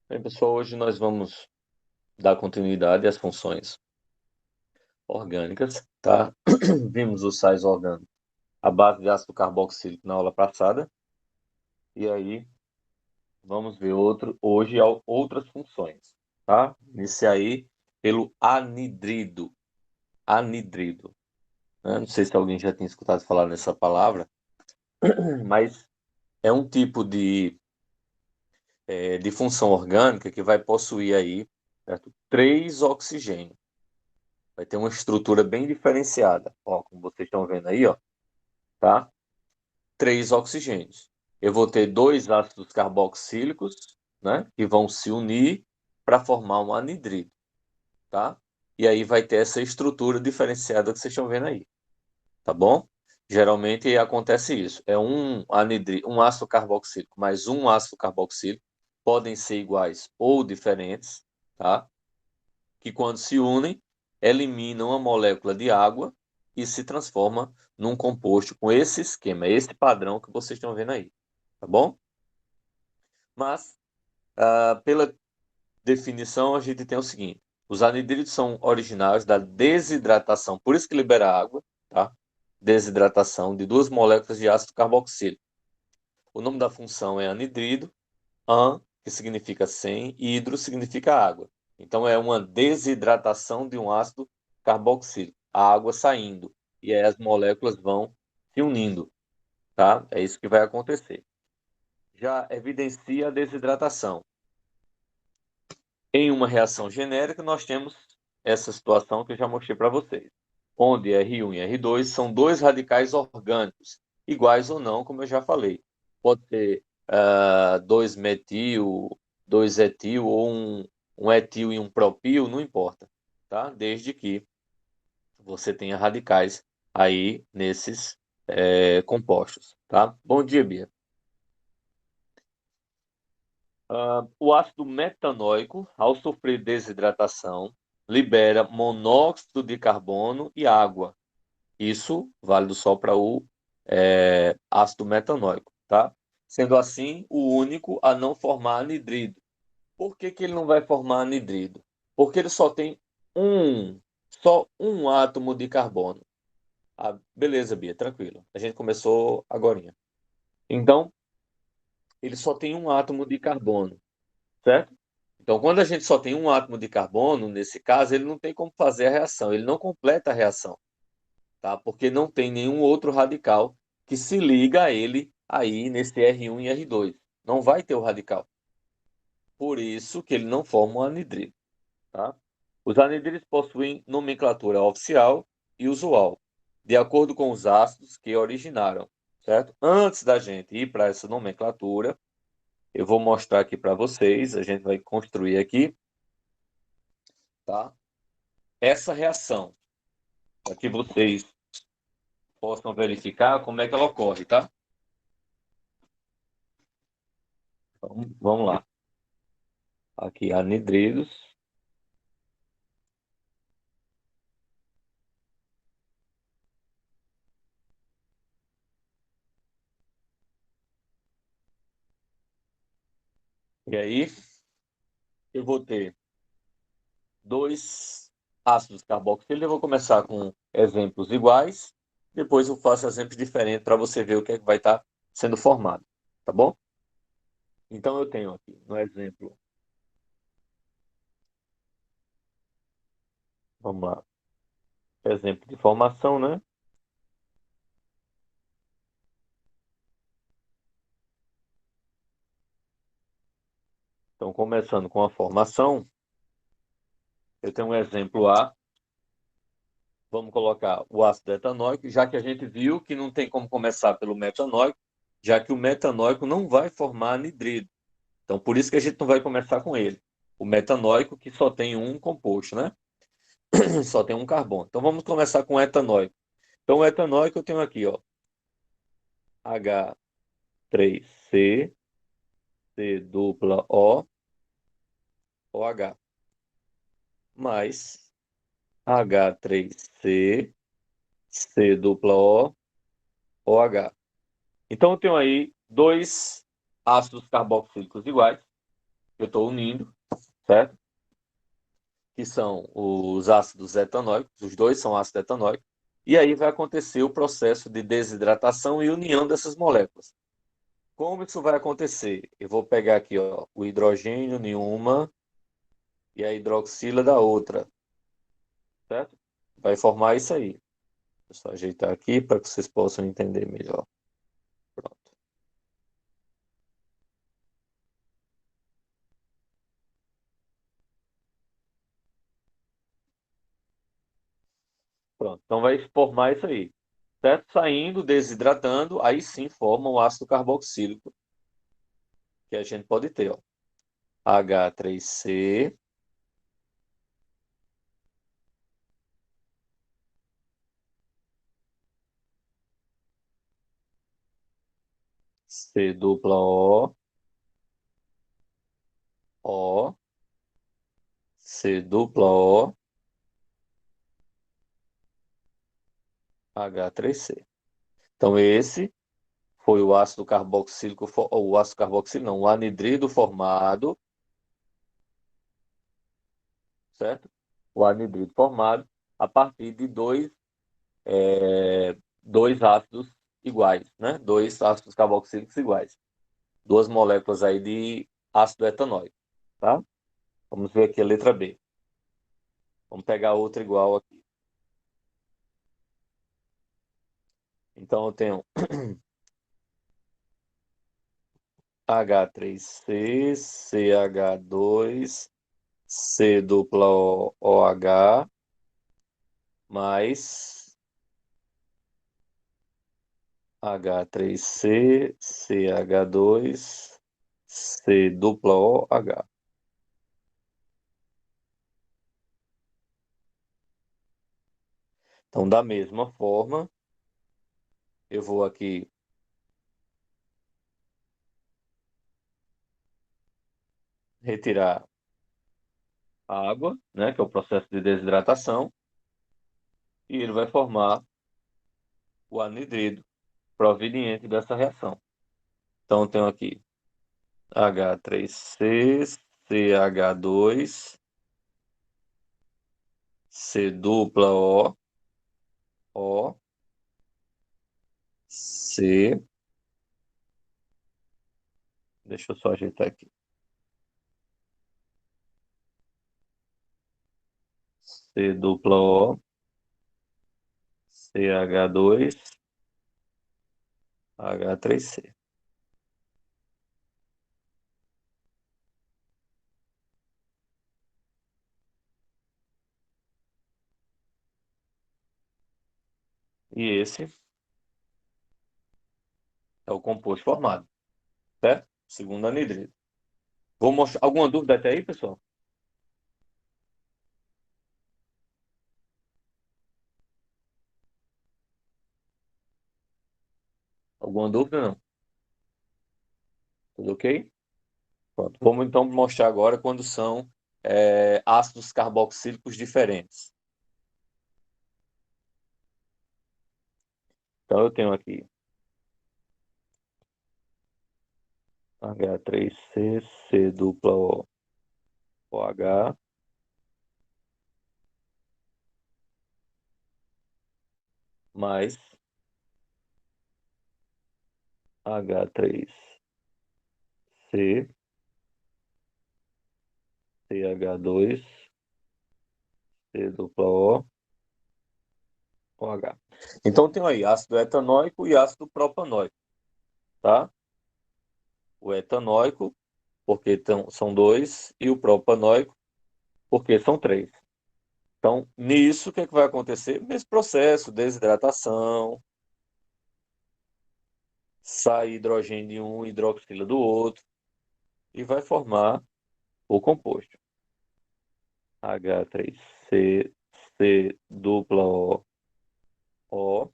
Bem, pessoal, hoje nós vamos dar continuidade às funções orgânicas, tá? Vimos os sais orgânicos à base de ácido carboxílico na aula passada, e aí vamos ver hoje outras funções, tá? Iniciar aí pelo anidrido. Anidrido, né? Não sei se alguém já tinha escutado falar nessa palavra, mas é um tipo de função orgânica que vai possuir aí, certo? 3 oxigênios. Vai ter uma estrutura bem diferenciada. Ó, como vocês estão vendo aí, ó, tá? 3 oxigênios. Eu vou ter 2 ácidos carboxílicos, né? Que vão se unir para formar um anidrido, tá? E aí vai ter essa estrutura diferenciada que vocês estão vendo aí, tá bom? Geralmente acontece isso. É um ácido carboxílico mais um ácido carboxílico, podem ser iguais ou diferentes, tá? Que quando se unem, eliminam a molécula de água e se transforma num composto com esse esquema, esse padrão que vocês estão vendo aí, tá bom? Mas, pela definição, a gente tem o seguinte: os anidrídeos são originários da desidratação, por isso que libera água, tá? Desidratação de 2 moléculas de ácido carboxílico. O nome da função é anidrido, an, que significa sem, e hidro significa água. Então é uma desidratação de um ácido carboxílico, a água saindo, e aí as moléculas vão se unindo, tá? É isso que vai acontecer. Já evidencia a desidratação. Em uma reação genérica, nós temos essa situação que eu já mostrei para vocês, onde R1 e R2 são 2 radicais orgânicos, iguais ou não, como eu já falei. Pode ser 2-metil, 2-etil ou um etil e um propil, não importa, tá? Desde que você tenha radicais aí nesses compostos, tá? Bom dia, Bia. O ácido metanóico, ao sofrer desidratação, libera monóxido de carbono e água. Isso válido só para o ácido metanóico, tá? Sendo assim, o único a não formar anidrido. Por que que ele não vai formar anidrido? Porque ele só tem só um átomo de carbono. Ah, beleza, Bia, tranquilo. A gente começou agorinha. Então, ele só tem um átomo de carbono, certo? Então, quando a gente só tem um átomo de carbono, nesse caso, ele não tem como fazer a reação, ele não completa a reação, tá? Porque não tem nenhum outro radical que se liga a ele aí nesse R1 e R2. Não vai ter o radical. Por isso que ele não forma um anidrido, tá? Os anidridos possuem nomenclatura oficial e usual, de acordo com os ácidos que originaram, certo? Antes da gente ir para essa nomenclatura, eu vou mostrar aqui para vocês, a gente vai construir aqui, tá? Essa reação, para que vocês possam verificar como é que ela ocorre, tá? Então, vamos lá. Aqui, anidridos. E aí, eu vou ter 2 ácidos carboxílicos. Eu vou começar com exemplos iguais, depois eu faço exemplos diferentes para você ver o que é que vai estar sendo formado, tá bom? Então, eu tenho aqui, no exemplo, vamos lá, exemplo de formação, né? Então, começando com a formação, eu tenho um exemplo A. Vamos colocar o ácido etanóico, já que a gente viu que não tem como começar pelo metanóico, já que o metanóico não vai formar anidrido. Então, por isso que a gente não vai começar com ele. O metanóico, que só tem um composto, né? Só tem um carbono. Então, vamos começar com o etanóico. Então, o etanóico eu tenho aqui, ó, H3C, C dupla O, OH, mais H3C, C dupla O, OH. Então, eu tenho aí 2 ácidos carboxílicos iguais, eu estou unindo, certo? Que são os ácidos etanóicos, os dois são ácido etanóico, e aí vai acontecer o processo de desidratação e união dessas moléculas. Como isso vai acontecer? Eu vou pegar aqui, ó, o hidrogênio em uma e a hidroxila da outra, certo? Vai formar isso aí. Vou só ajeitar aqui para que vocês possam entender melhor. Pronto. Pronto. Então vai formar isso aí. Certo? Saindo, desidratando, aí sim forma o ácido carboxílico que a gente pode ter, ó. H3C, C dupla O, O, C dupla O, H3C. Então esse foi o ácido carboxílico, o ácido carboxílico não, o anidrido formado, certo? O anidrido formado a partir de dois ácidos iguais, né? Dois ácidos carboxílicos iguais. Duas moléculas aí de ácido etanóico, tá? Vamos ver aqui a letra B. Vamos pegar outra igual aqui. Então eu tenho H3C, CH2, C dupla OH, mais H3C, CH2, C dupla OH. Então, da mesma forma, eu vou aqui retirar a água, né, que é o processo de desidratação, e ele vai formar o anidrido proveniente dessa reação. Então, eu tenho aqui H3C, CH2, C dupla O, C, deixa eu só ajeitar aqui, C dupla O, CH2, H3C. E esse é o composto formado, certo? Segundo anidrido. Vou mostrar alguma dúvida até aí, pessoal? Alguma dúvida? Não. Tudo ok? Pronto. Vamos então mostrar agora quando são ácidos carboxílicos diferentes. Então eu tenho aqui H3C, C dupla O, OH, mais H3C, CH2, C dupla O, OH. Então tem aí ácido etanóico e ácido propanóico, tá? O etanóico, porque são dois, e o propanóico, porque são três. Então, nisso, o que é que vai acontecer? Nesse processo, desidratação, sai hidrogênio de um, hidroxila do outro, e vai formar o composto. H3C, C dupla O, O,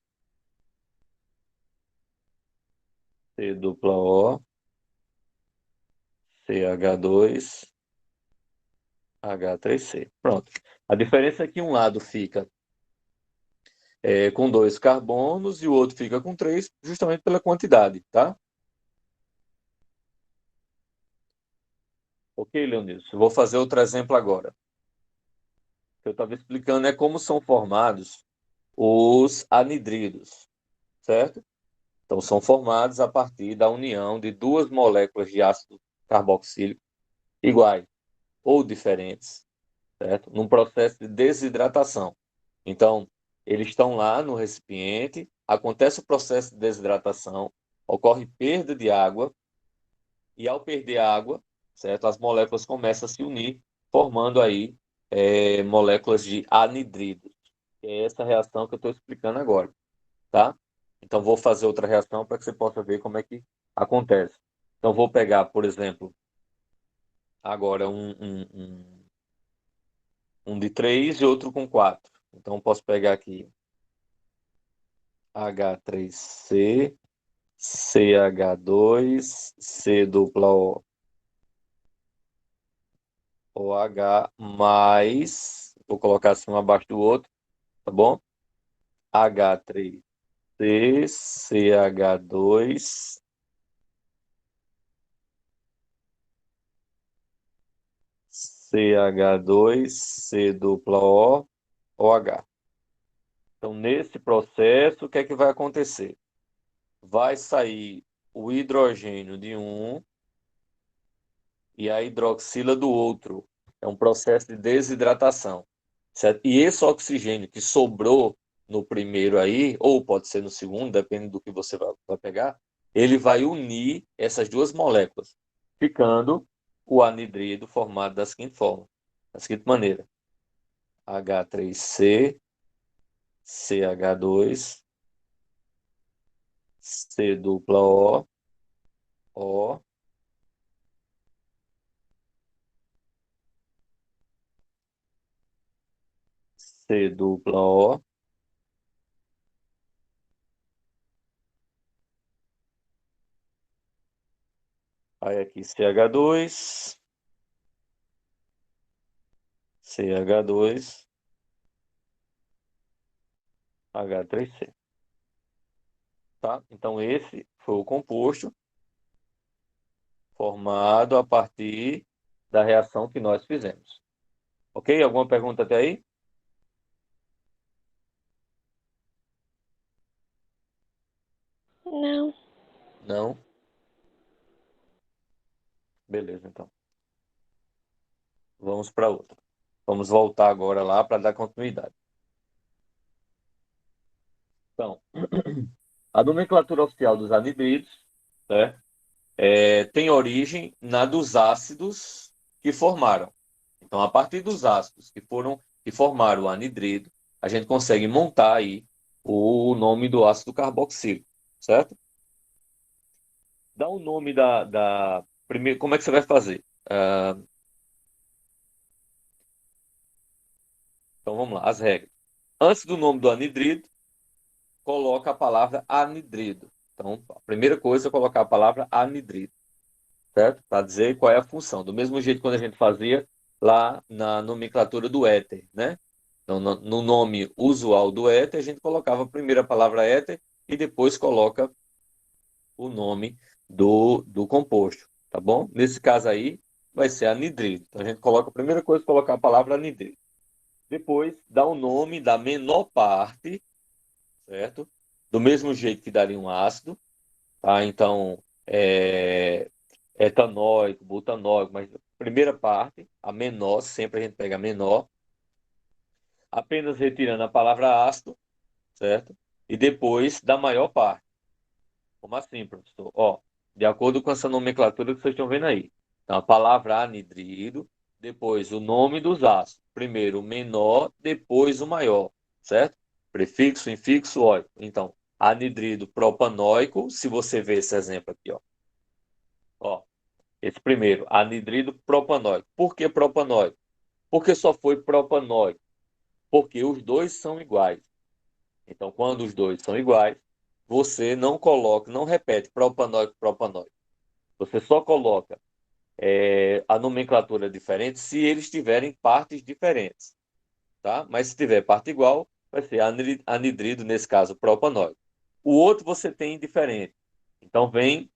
C dupla O, CH2, H3C. Pronto. A diferença é que um lado fica com dois carbonos e o outro fica com três, justamente pela quantidade, tá? Ok, Leonilson? Vou fazer outro exemplo agora. O que eu estava explicando é como são formados os anidridos, certo? Então, são formados a partir da união de duas moléculas de ácido carboxílico iguais ou diferentes, certo? Num processo de desidratação. Então, eles estão lá no recipiente, acontece o processo de desidratação, ocorre perda de água, e ao perder água, certo? As moléculas começam a se unir, formando aí moléculas de anidridos. É essa reação que eu estou explicando agora, tá? Então, vou fazer outra reação para que você possa ver como é que acontece. Então, vou pegar, por exemplo, agora um de 3 e outro com 4. Então, posso pegar aqui H3C, CH2, C dupla O, OH, mais, vou colocar assim um abaixo do outro, tá bom? H3C, CH2, CH2, C dupla O, OH. Então, nesse processo, o que é que vai acontecer? Vai sair o hidrogênio de um e a hidroxila do outro. É um processo de desidratação, certo? E esse oxigênio que sobrou no primeiro aí, ou pode ser no segundo, depende do que você vai pegar, ele vai unir essas duas moléculas, ficando o anidrido formado da seguinte forma, da seguinte maneira: H3C, CH2, C dupla O, O, C dupla O, aí aqui CH2, CH2, H3C, tá? Então esse foi o composto formado a partir da reação que nós fizemos. Ok? Alguma pergunta até aí? Não. Não? Beleza, então. Vamos para outra. Vamos voltar agora lá para dar continuidade. Então, a nomenclatura oficial dos anidridos, né, tem origem na dos ácidos que formaram. Então, a partir dos ácidos que formaram o anidrido, a gente consegue montar aí o nome do ácido carboxílico, certo? Dá o nome primeiro, como é que você vai fazer? Então, vamos lá, as regras. Antes do nome do anidrido, coloca a palavra anidrido. Então, a primeira coisa é colocar a palavra anidrido, certo? Para dizer qual é a função. Do mesmo jeito quando a gente fazia lá na nomenclatura do éter, né? Então, no nome usual do éter, a gente colocava primeiro a palavra éter e depois coloca o nome do composto, tá bom? Nesse caso aí, vai ser anidrido. Então, a gente coloca, a primeira coisa, colocar a palavra anidrido. Depois, dá o nome da menor parte, certo? Do mesmo jeito que daria um ácido, tá? Então, etanóico, butanóico, mas a primeira parte, a menor, sempre a gente pega a menor, apenas retirando a palavra ácido, certo? E depois da maior parte. Como assim, professor? Ó, de acordo com essa nomenclatura que vocês estão vendo aí. Então, a palavra anidrido, depois o nome dos ácidos. Primeiro o menor, depois o maior, certo? Prefixo, infixo, óico. Então, anidrido propanóico, se você ver esse exemplo aqui, ó. Ó, esse primeiro, anidrido propanóico. Por que propanóico? Porque só foi propanóico. Porque os dois são iguais. Então, quando os dois são iguais, você não coloca, não repete propanóico, propanóico. Você só coloca a nomenclatura diferente se eles tiverem partes diferentes, tá? Mas se tiver parte igual, vai ser anidrido, nesse caso, propanóico. O outro você tem diferente. Então, vem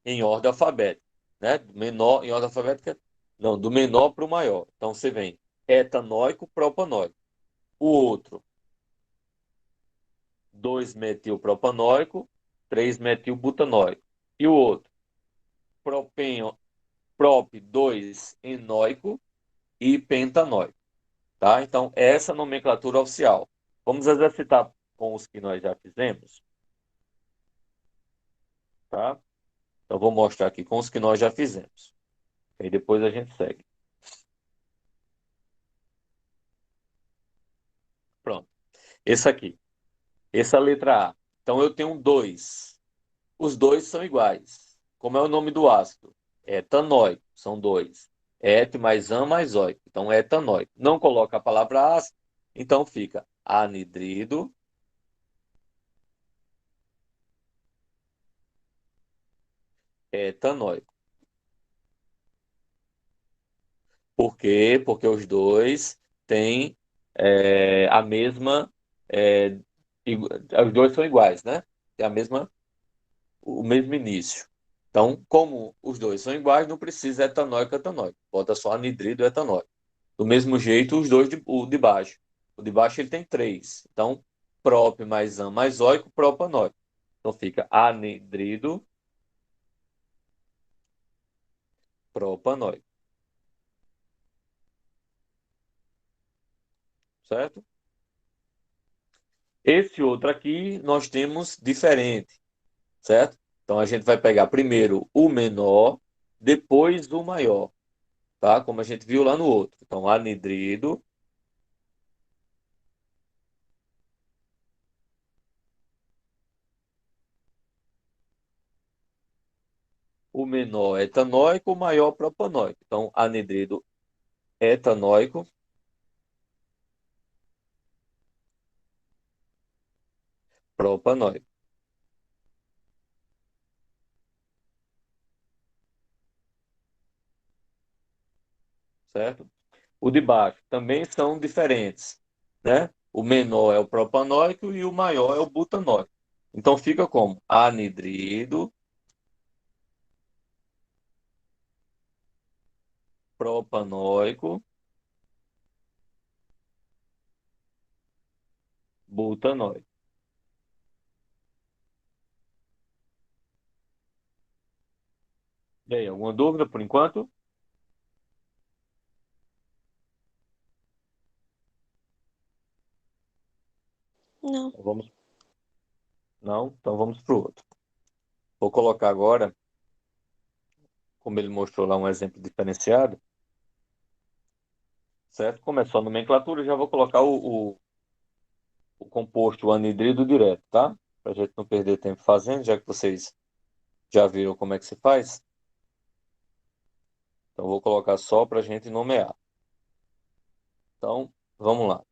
em ordem alfabética, né? Menor em ordem alfabética, Não, do menor para o maior. Então você vem etanóico, propanóico. O outro, 2-metilpropanóico, 3-metilbutanóico. E o outro, propenho, prop 2-enóico e pentanóico. Tá? Então, essa é a nomenclatura oficial. Vamos exercitar com os que nós já fizemos. Tá? Então, vou mostrar aqui com os que nós já fizemos. Aí depois a gente segue. Pronto. Esse aqui. Essa é a letra A. Então, eu tenho dois. Os dois são iguais. Como é o nome do ácido? Etanóico. São dois. Et mais an mais óico. Então, é etanóico. Não coloca a palavra ácido. Então, fica anidrido, etanóico. Por quê? Porque os dois têm a mesma. é, os dois são iguais, né? Tem a mesma, o mesmo início. Então, como os dois são iguais, não precisa etanóico e etanóico. Bota só anidrido e etanóico. Do mesmo jeito, os dois, o de baixo. O de baixo ele tem três. Então, prop mais an mais óico, propanóico. Então fica anidrido, propanóico. Certo? Esse outro aqui nós temos diferente. Certo? Então a gente vai pegar primeiro o menor, depois o maior, tá? Como a gente viu lá no outro. Então, anidrido, o menor etanóico, o maior propanóico. Então, anidrido etanóico, propanóico, certo? O de baixo também são diferentes, né? O menor é o propanóico e o maior é o butanóico. Então fica como anidrido, propanóico, butanóico. E aí, alguma dúvida por enquanto? Não. Então vamos, não? Então vamos para o outro. Vou colocar agora, como ele mostrou lá um exemplo diferenciado, certo? Como é só nomenclatura, já vou colocar o composto, o anidrido direto, tá? Para a gente não perder tempo fazendo, já que vocês já viram como é que se faz. Então vou colocar só para a gente nomear. Então, vamos lá.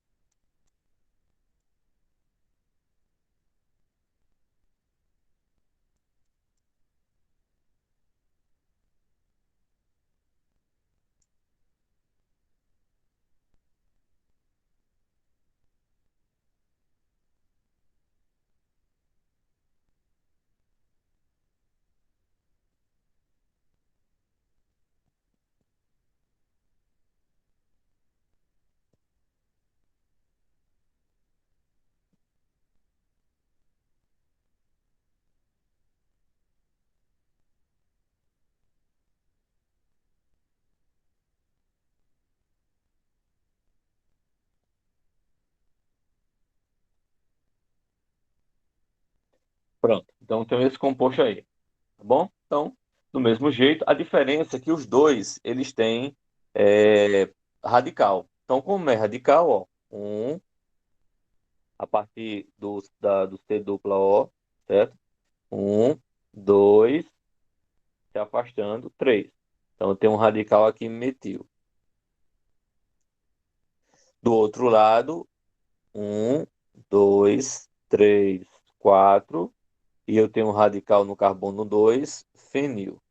Pronto. Então tem esse composto aí, tá bom? Então, do mesmo jeito, a diferença é que os dois, eles têm radical. Então, como é radical, ó, a partir do C dupla O, certo? Um, dois, se afastando, três. Então tem um radical aqui metil. Do outro lado, um, dois, três, quatro. E eu tenho um radical no carbono 2 fenil.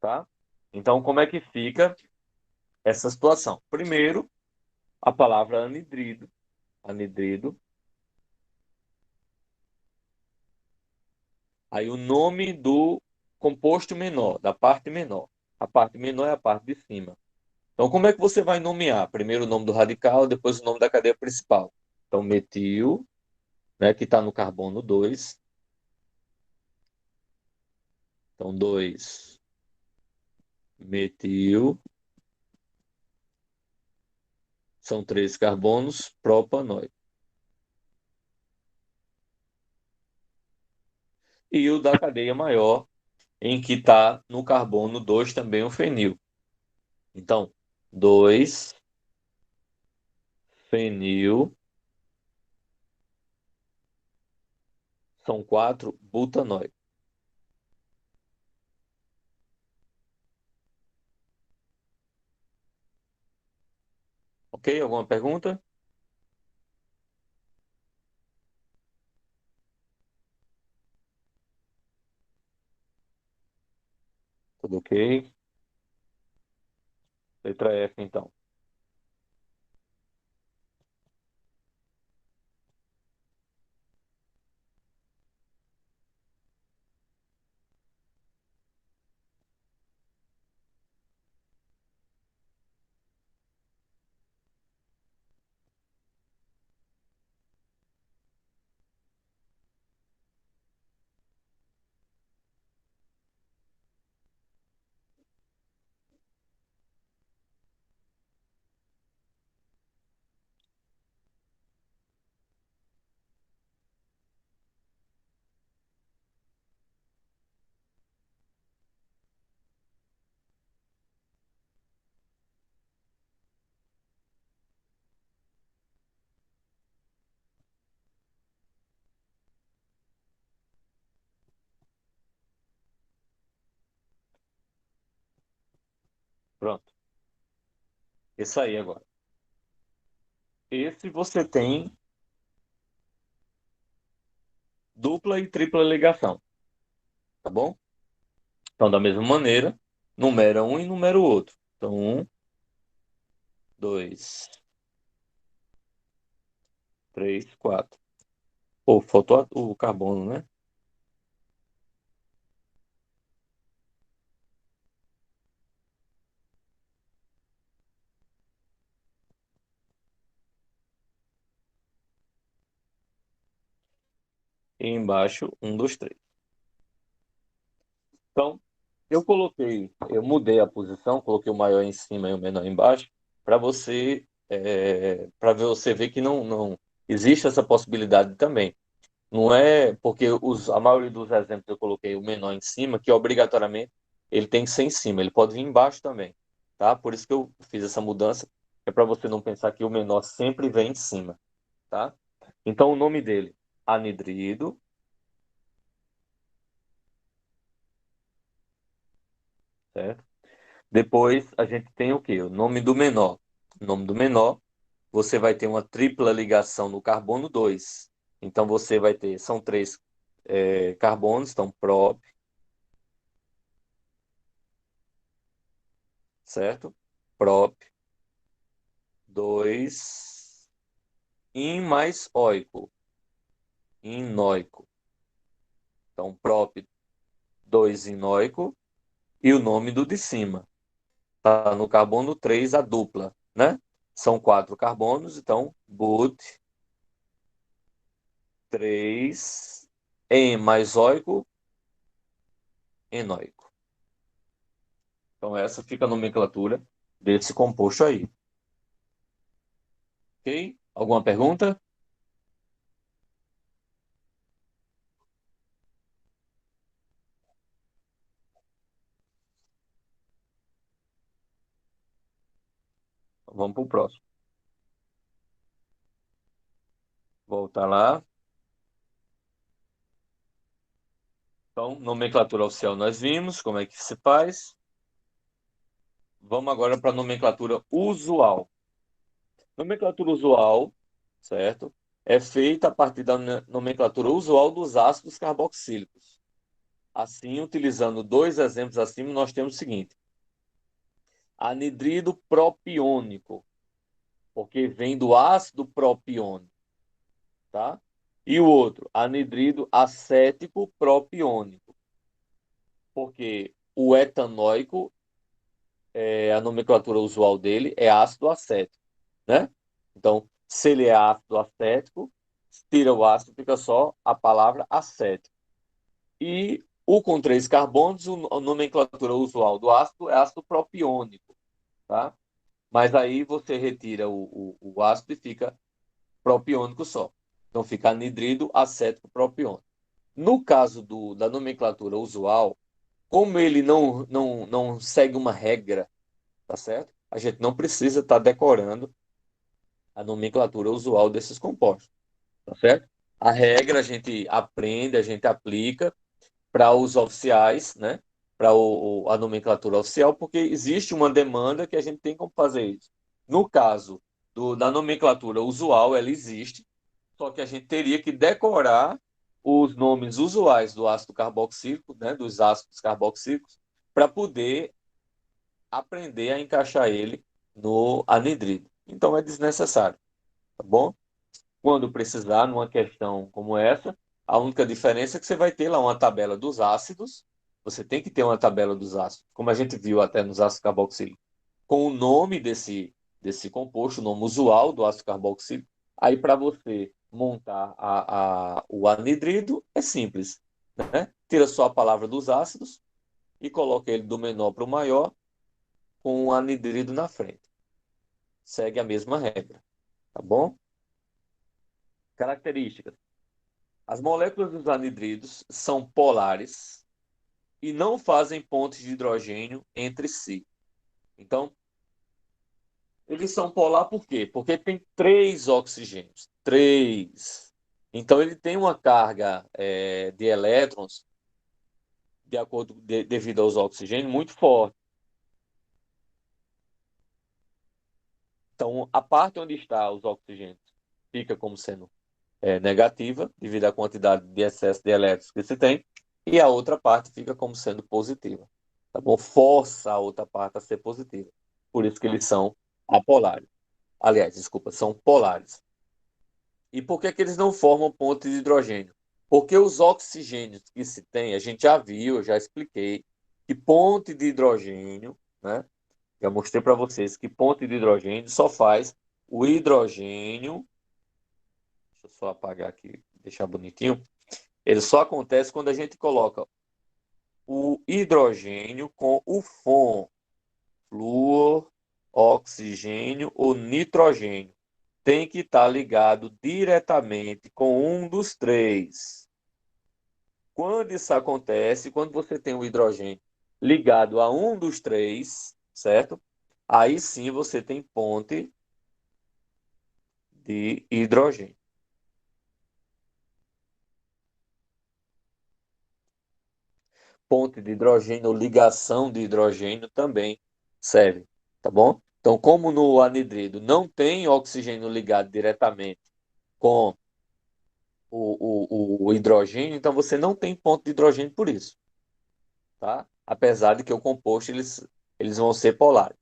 Tá? Então, como é que fica essa situação? Primeiro, a palavra anidrido. Anidrido. Aí o nome do composto menor, da parte menor. A parte menor é a parte de cima. Então, como é que você vai nomear? Primeiro o nome do radical, depois o nome da cadeia principal. Então, metil, né, que está no carbono 2. Então, 2 metil, são 3 carbonos, propanóico. E o da cadeia maior, em que está no carbono 2 também o fenil. Então, 2 fenil, são 4 butanóico. Ok? Alguma pergunta? Tudo ok? Letra F, então. Pronto. Isso aí agora. Esse você tem dupla e tripla ligação, tá bom? Então, da mesma maneira, numera um e numera o outro. Então, 1, 2, 3, 4. Pô, faltou o carbono, né? E embaixo, 1, 2, 3. Então, eu mudei a posição, coloquei o maior em cima e o menor embaixo, para para você ver que não existe essa possibilidade também. Não é porque a maioria dos exemplos eu coloquei o menor em cima, que obrigatoriamente ele tem que ser em cima, ele pode vir embaixo também, tá? Por isso que eu fiz essa mudança, é para você não pensar que o menor sempre vem em cima, tá? Então o nome dele, anidrido, certo? Depois a gente tem o quê? O nome do menor. O nome do menor, você vai ter uma tripla ligação no carbono 2. Então você vai ter, são 3 carbonos, então prop, certo? Prop, 2 in mais oico, inóico. Então prop, 2 inóico e o nome do de cima. Tá no carbono 3 a dupla, né? São 4 carbonos, então but 3 em mais oico, enóico. Então essa fica a nomenclatura desse composto aí. Ok? Alguma pergunta? Vamos para o próximo. Voltar lá. Então, nomenclatura oficial nós vimos, como é que se faz. Vamos agora para a nomenclatura usual. Nomenclatura usual, certo? É feita a partir da nomenclatura usual dos ácidos carboxílicos. Assim, utilizando dois exemplos acima, nós temos o seguinte: anidrido propiônico, porque vem do ácido propiônico, tá? E o outro, anidrido acético propiônico. Porque o etanóico, a nomenclatura usual dele é ácido acético, né? Então, se ele é ácido acético, tira o ácido, fica só a palavra acético. E o com três carbonos, a nomenclatura usual do ácido é ácido propiônico, tá? Mas aí você retira o ácido e fica propiônico só. Então fica anidrido acético propiônico. No caso da nomenclatura usual, como ele não segue uma regra, tá certo? A gente não precisa estar decorando a nomenclatura usual desses compostos, tá certo? A regra a gente aprende, a gente aplica para os oficiais, né? Para a nomenclatura oficial, porque existe uma demanda que a gente tem como fazer isso. No caso da nomenclatura usual, ela existe, só que a gente teria que decorar os nomes usuais do ácido carboxílico, né? Dos ácidos carboxílicos, para poder aprender a encaixar ele no anidrido. Então é desnecessário, tá bom? Quando precisar, numa questão como essa, a única diferença é que você vai ter lá uma tabela dos ácidos. Você tem que ter uma tabela dos ácidos, como a gente viu até nos ácidos carboxílicos, com o nome desse composto, o nome usual do ácido carboxílico. Aí, para você montar o anidrido, é simples, né? Tira só a palavra dos ácidos e coloca ele do menor para o maior, com o anidrido na frente. Segue a mesma regra, tá bom? Características. As moléculas dos anidridos são polares e não fazem pontes de hidrogênio entre si. Então, eles são polar por quê? Porque tem três oxigênios. Três. Então, ele tem uma carga de elétrons, devido aos oxigênios, muito forte. Então, a parte onde está os oxigênios fica como sendo negativa, devido à quantidade de excesso de elétrons que se tem, e a outra parte fica como sendo positiva. Tá bom? Força a outra parte a ser positiva. Por isso que eles são apolares. Aliás, desculpa, são polares. E por que que eles não formam ponte de hidrogênio? Porque os oxigênios que se tem, a gente já viu, eu já expliquei, que ponte de hidrogênio, né? Já mostrei para vocês que ponte de hidrogênio só faz o hidrogênio. Deixa eu só apagar aqui, deixar bonitinho. Ele só acontece quando a gente coloca o hidrogênio com o FON, flúor, oxigênio ou nitrogênio. Tem que estar ligado diretamente com um dos três. Quando isso acontece, quando você tem o hidrogênio ligado a um dos três, certo? Aí sim você tem ponte de hidrogênio. Ponte de hidrogênio ou ligação de hidrogênio também serve, tá bom? Então, como no anidrido não tem oxigênio ligado diretamente com o hidrogênio, então você não tem ponto de hidrogênio por isso, tá? Apesar de que o composto eles vão ser polares.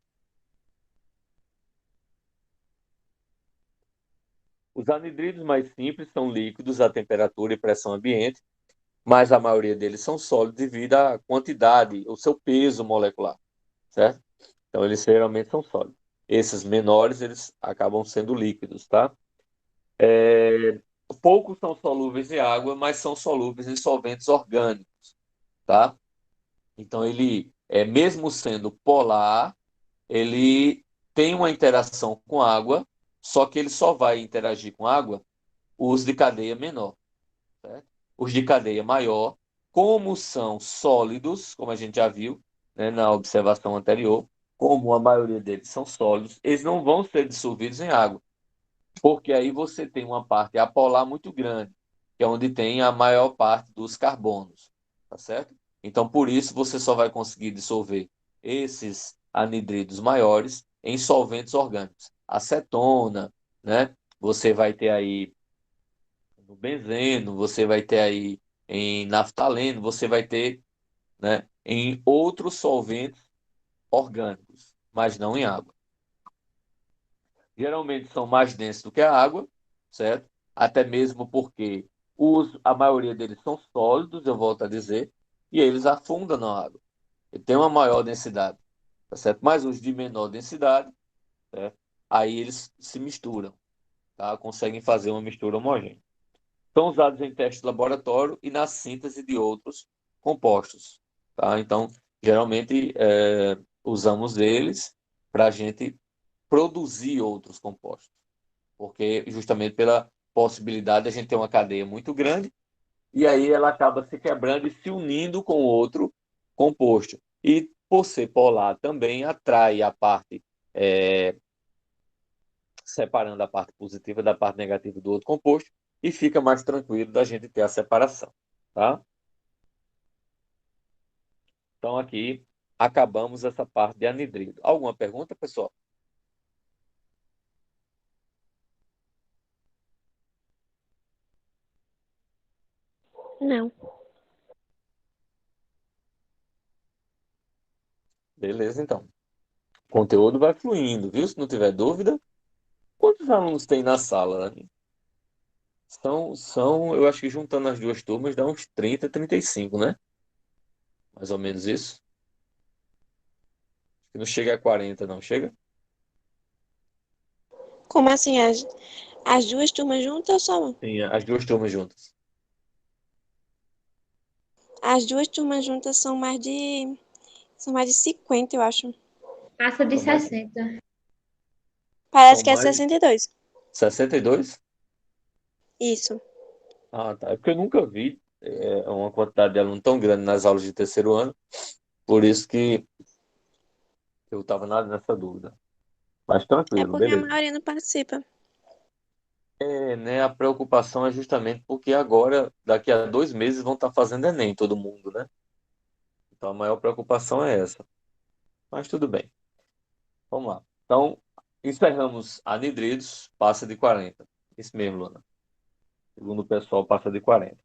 Os anidridos mais simples são líquidos a temperatura e pressão ambiente, mas a maioria deles são sólidos devido à quantidade, o seu peso molecular, certo? Então eles geralmente são sólidos. Esses menores, eles acabam sendo líquidos, tá? Poucos são solúveis em água, mas são solúveis em solventes orgânicos, tá? Então ele, mesmo sendo polar, ele tem uma interação com água, só que ele só vai interagir com água os de cadeia menor, certo? Os de cadeia maior, como são sólidos, como a gente já viu, né, na observação anterior, como a maioria deles são sólidos, eles não vão ser dissolvidos em água, porque aí você tem uma parte apolar muito grande, que é onde tem a maior parte dos carbonos, tá certo? Então, por isso, você só vai conseguir dissolver esses anidridos maiores em solventes orgânicos. Acetona, né? Você vai ter aí no benzeno, você vai ter aí em naftaleno, você vai ter, né, em outros solventes orgânicos, mas não em água. Geralmente são mais densos do que a água, certo? Até mesmo porque a maioria deles são sólidos, eu volto a dizer, e eles afundam na água. Ele tem uma maior densidade, tá certo? Mas os de menor densidade, certo? Aí eles se misturam, tá? Conseguem fazer uma mistura homogênea. São usados em testes de laboratório e na síntese de outros compostos, tá? Então, geralmente, usamos eles para a gente produzir outros compostos, porque justamente pela possibilidade de a gente ter uma cadeia muito grande e aí ela acaba se quebrando e se unindo com outro composto. E por ser polar também atrai a parte, é, separando a parte positiva da parte negativa do outro composto e fica mais tranquilo da gente ter a separação, tá? Então aqui acabamos essa parte de anidrido. Alguma pergunta, pessoal? Não. Beleza, então. O conteúdo vai fluindo, viu? Se não tiver dúvida, quantos alunos tem na sala, né? Eu acho que juntando as duas turmas dá uns 30, 35, né? Mais ou menos isso. Que não chega a 40, não. Chega? Como assim? As duas turmas juntas ou só uma? Sim, as duas turmas juntas. As duas turmas juntas são mais de 50, eu acho. Passa de São mais, 60. Parece são que é mais 62. 62? Isso. Ah, tá. É porque eu nunca vi uma quantidade de aluno tão grande nas aulas de terceiro ano. Por isso que eu estava nessa dúvida. Mas É tranquilo, porque a beleza. maioria não participa. É, né, a preocupação é justamente porque agora, daqui a 2 meses, vão estar fazendo Enem, todo mundo, né? Então a maior preocupação é essa. Mas tudo bem. Vamos lá. Então, encerramos anidridos, passa de 40. Isso mesmo, Luna. Segundo o pessoal, passa de 40.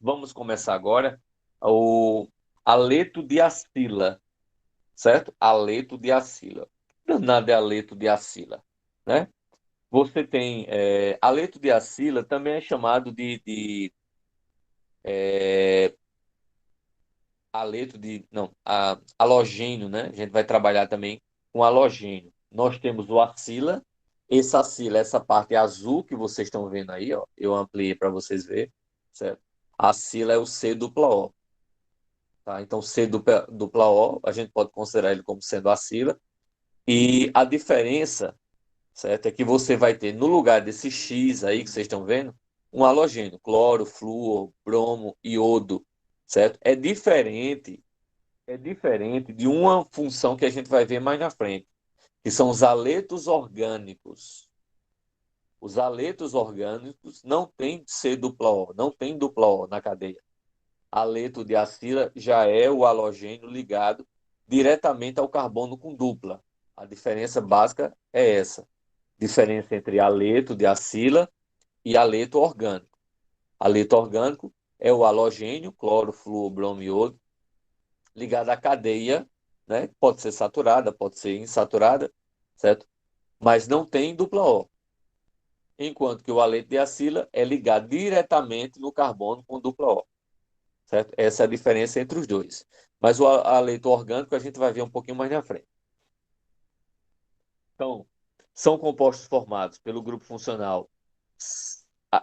Vamos começar agora o aleto de acila, certo? Aleto de acila. Danado é aleto de acila, né? Você tem aleto de acila, também é chamado de aleto de, não, halogênio, né? A gente vai trabalhar também com halogênio. Nós temos o acila, esse acila, essa parte azul que vocês estão vendo aí, ó, eu ampliei para vocês verem, certo? A acila é o C dupla O, tá? Então, C dupla O, a gente pode considerar ele como sendo acila, e a diferença, certo, é que você vai ter, no lugar desse X aí que vocês estão vendo, um halogênio, cloro, flúor, bromo, iodo, certo? É diferente de uma função que a gente vai ver mais na frente, que são os aletos orgânicos. Os aletos orgânicos não têm C dupla O, não tem dupla O na cadeia. Aleto de acila já é o halogênio ligado diretamente ao carbono com dupla. A diferença básica é essa. Diferença entre aleto de acila e aleto orgânico. Aleto orgânico é o halogênio, cloro, flúor, bromo e iodo, ligado à cadeia, né? Pode ser saturada, pode ser insaturada, certo? Mas não tem dupla O. Enquanto que o aleto de acila é ligado diretamente no carbono com dupla O, certo? Essa é a diferença entre os dois. Mas o aleto orgânico a gente vai ver um pouquinho mais na frente. Então, são compostos formados pelo grupo funcional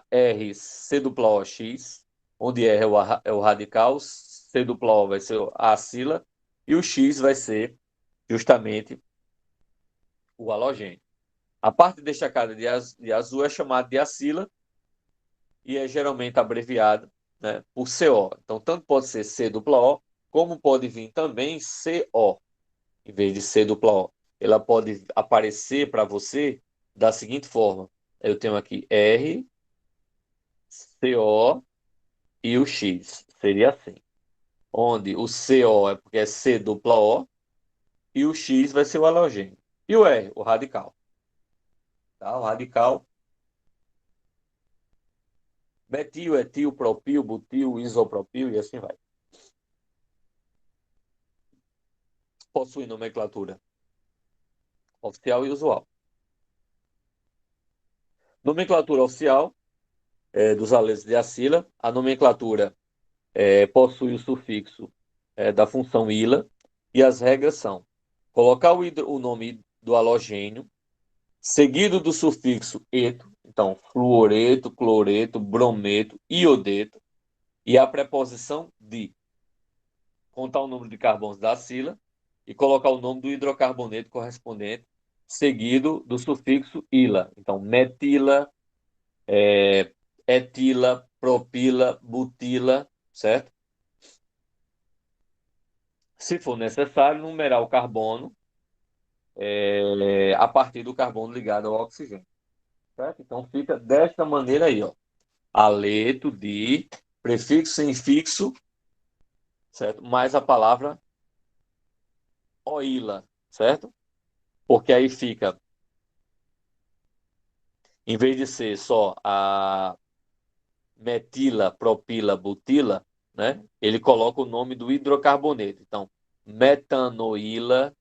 RC+OX, onde R é o radical, C+O vai ser a acila e o X vai ser justamente o halogênio. A parte destacada de azul é chamada de acila e é geralmente abreviada, né, por CO. Então, tanto pode ser C+O, como pode vir também CO, em vez de C+O. Ela pode aparecer para você da seguinte forma. Eu tenho aqui R, CO e o X. Seria assim. Onde o CO é porque é C+O e o X vai ser o halogênio. E o R, o radical. Tá? O radical, metil, etil, propil, butil, isopropil e assim vai. Possui nomenclatura oficial e usual. Nomenclatura oficial dos aletos de acila. A nomenclatura possui o sufixo da função ila, e as regras são colocar o nome do halogênio, seguido do sufixo eto, então fluoreto, cloreto, brometo, iodeto, e a preposição de, contar o número de carbonos da sílaba e colocar o nome do hidrocarboneto correspondente, seguido do sufixo ila. Então, metila, etila, propila, butila, certo? Se for necessário, numerar o carbono a partir do carbono ligado ao oxigênio, certo? Então, fica desta maneira aí, ó. Aleto de prefixo sem fixo, certo? Mais a palavra oila, certo? Porque aí fica, em vez de ser só a metila, propila, butila, né? Ele coloca o nome do hidrocarboneto. Então, metanoíla,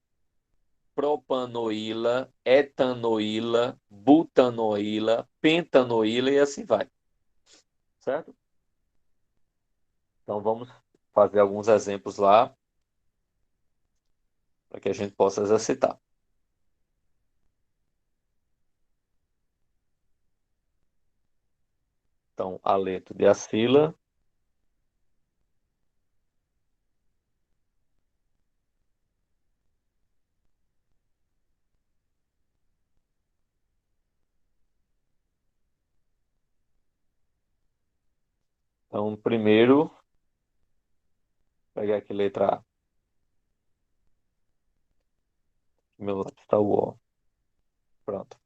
propanoíla, etanoíla, butanoíla, pentanoíla e assim vai, certo? Então, vamos fazer alguns exemplos lá para que a gente possa exercitar. Então, aleto de acila. Então, primeiro, pegar aqui letra A. Meu lápis está o O. Pronto.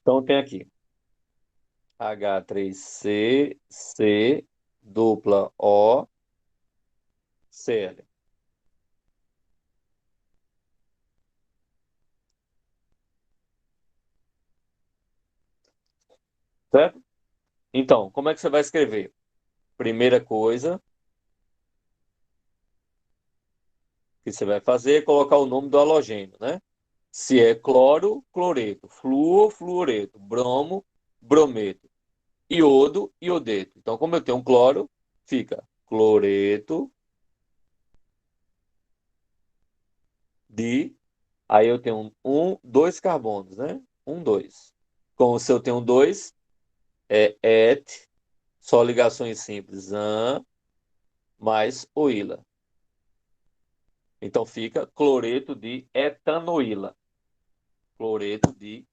Então, tem aqui H3C, C, dupla O, Cl. Certo? Então, como é que você vai escrever? Primeira coisa que você vai fazer é colocar o nome do halogênio, né? Se é cloro, cloreto, fluor, fluoreto, bromo, brometo, iodo, iodeto. Então, como eu tenho um cloro, fica cloreto de. Aí eu tenho dois carbonos, né? Dois. Como se eu tenho dois, é et, só ligações simples, an, mais oila. Então fica cloreto de etanoíla. Cloreto de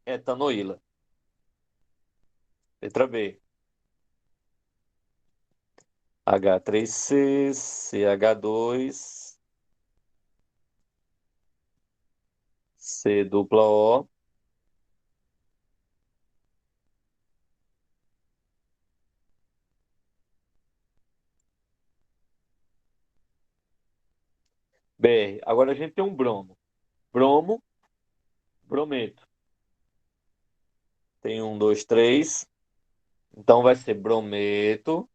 etanoíla. Letra B. H3C, CH2, C dupla O. BR. Agora a gente tem um bromo. Bromo, brometo. Tem um, dois, três. Então vai ser brometo.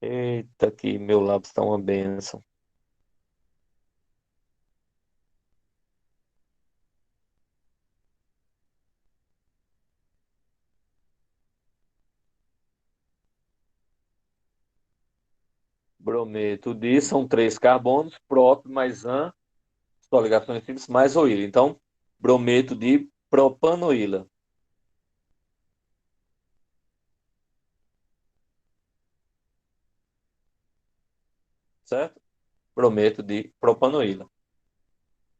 Eita, que meu lápis está uma benção. Brometo de são três carbonos, prop mais an, só ligações simples, mais oíla. Então, brometo de propanoíla, certo? Brometo de propanoíla.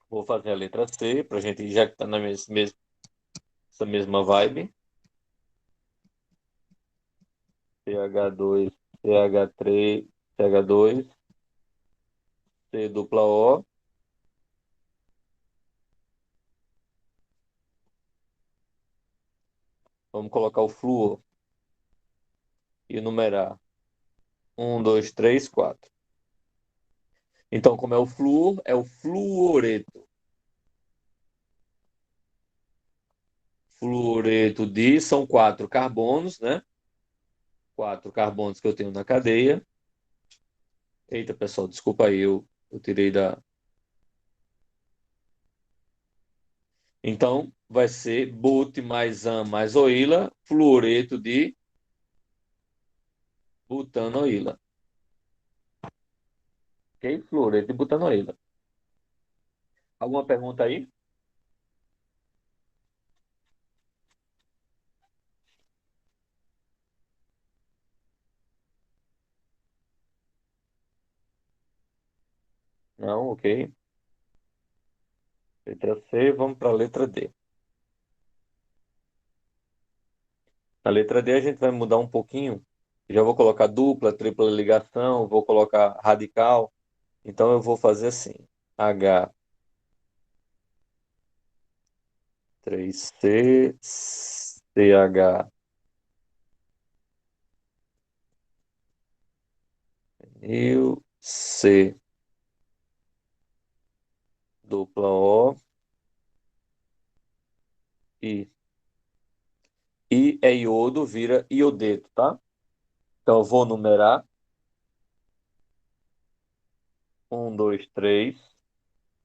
Vou fazer a letra C, para a gente, já que está na essa mesma vibe. CH2, CH3, CH2, C dupla O. Vamos colocar o flúor e numerar 1, 2, 3, 4. Então, como é o flúor, é o fluoreto. Fluoreto de são quatro carbonos, né? Quatro carbonos que eu tenho na cadeia. Eita, pessoal, desculpa aí, eu tirei da. Então, vai ser but mais am mais oíla, fluoreto de butanoíla. Ok? Fluoreto de butanoíla. Alguma pergunta aí? Não, ok. Letra C, vamos para a letra D. Na letra D a gente vai mudar um pouquinho. Já vou colocar dupla, tripla ligação, vou colocar radical. Então eu vou fazer assim. H 3C CH e C dupla O I. I é iodo, vira iodeto, tá? Então eu vou numerar. 1, 2, 3,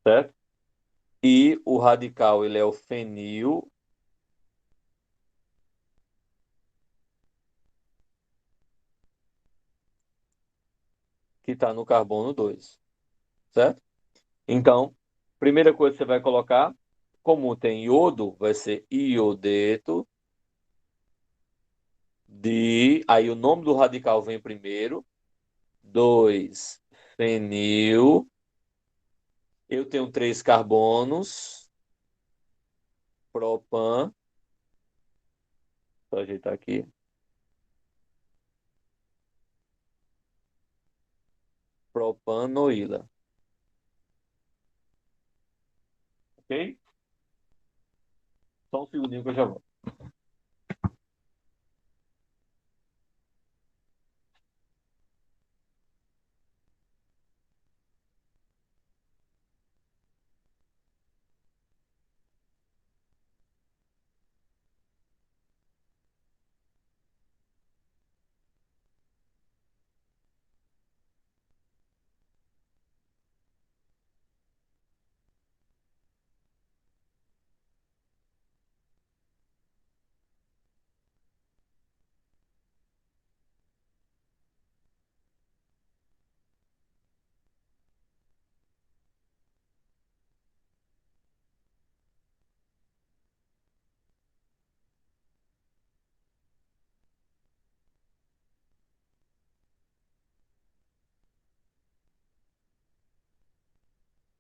certo? E o radical, ele é o fenil, que está no carbono 2, certo? Então, primeira coisa que você vai colocar, como tem iodo, vai ser iodeto de... Aí o nome do radical vem primeiro. 2, fenil. Eu tenho 3 carbonos. Propan. Vou ajeitar aqui. Propanoíla. Ok? Só um segundinho que eu já vou.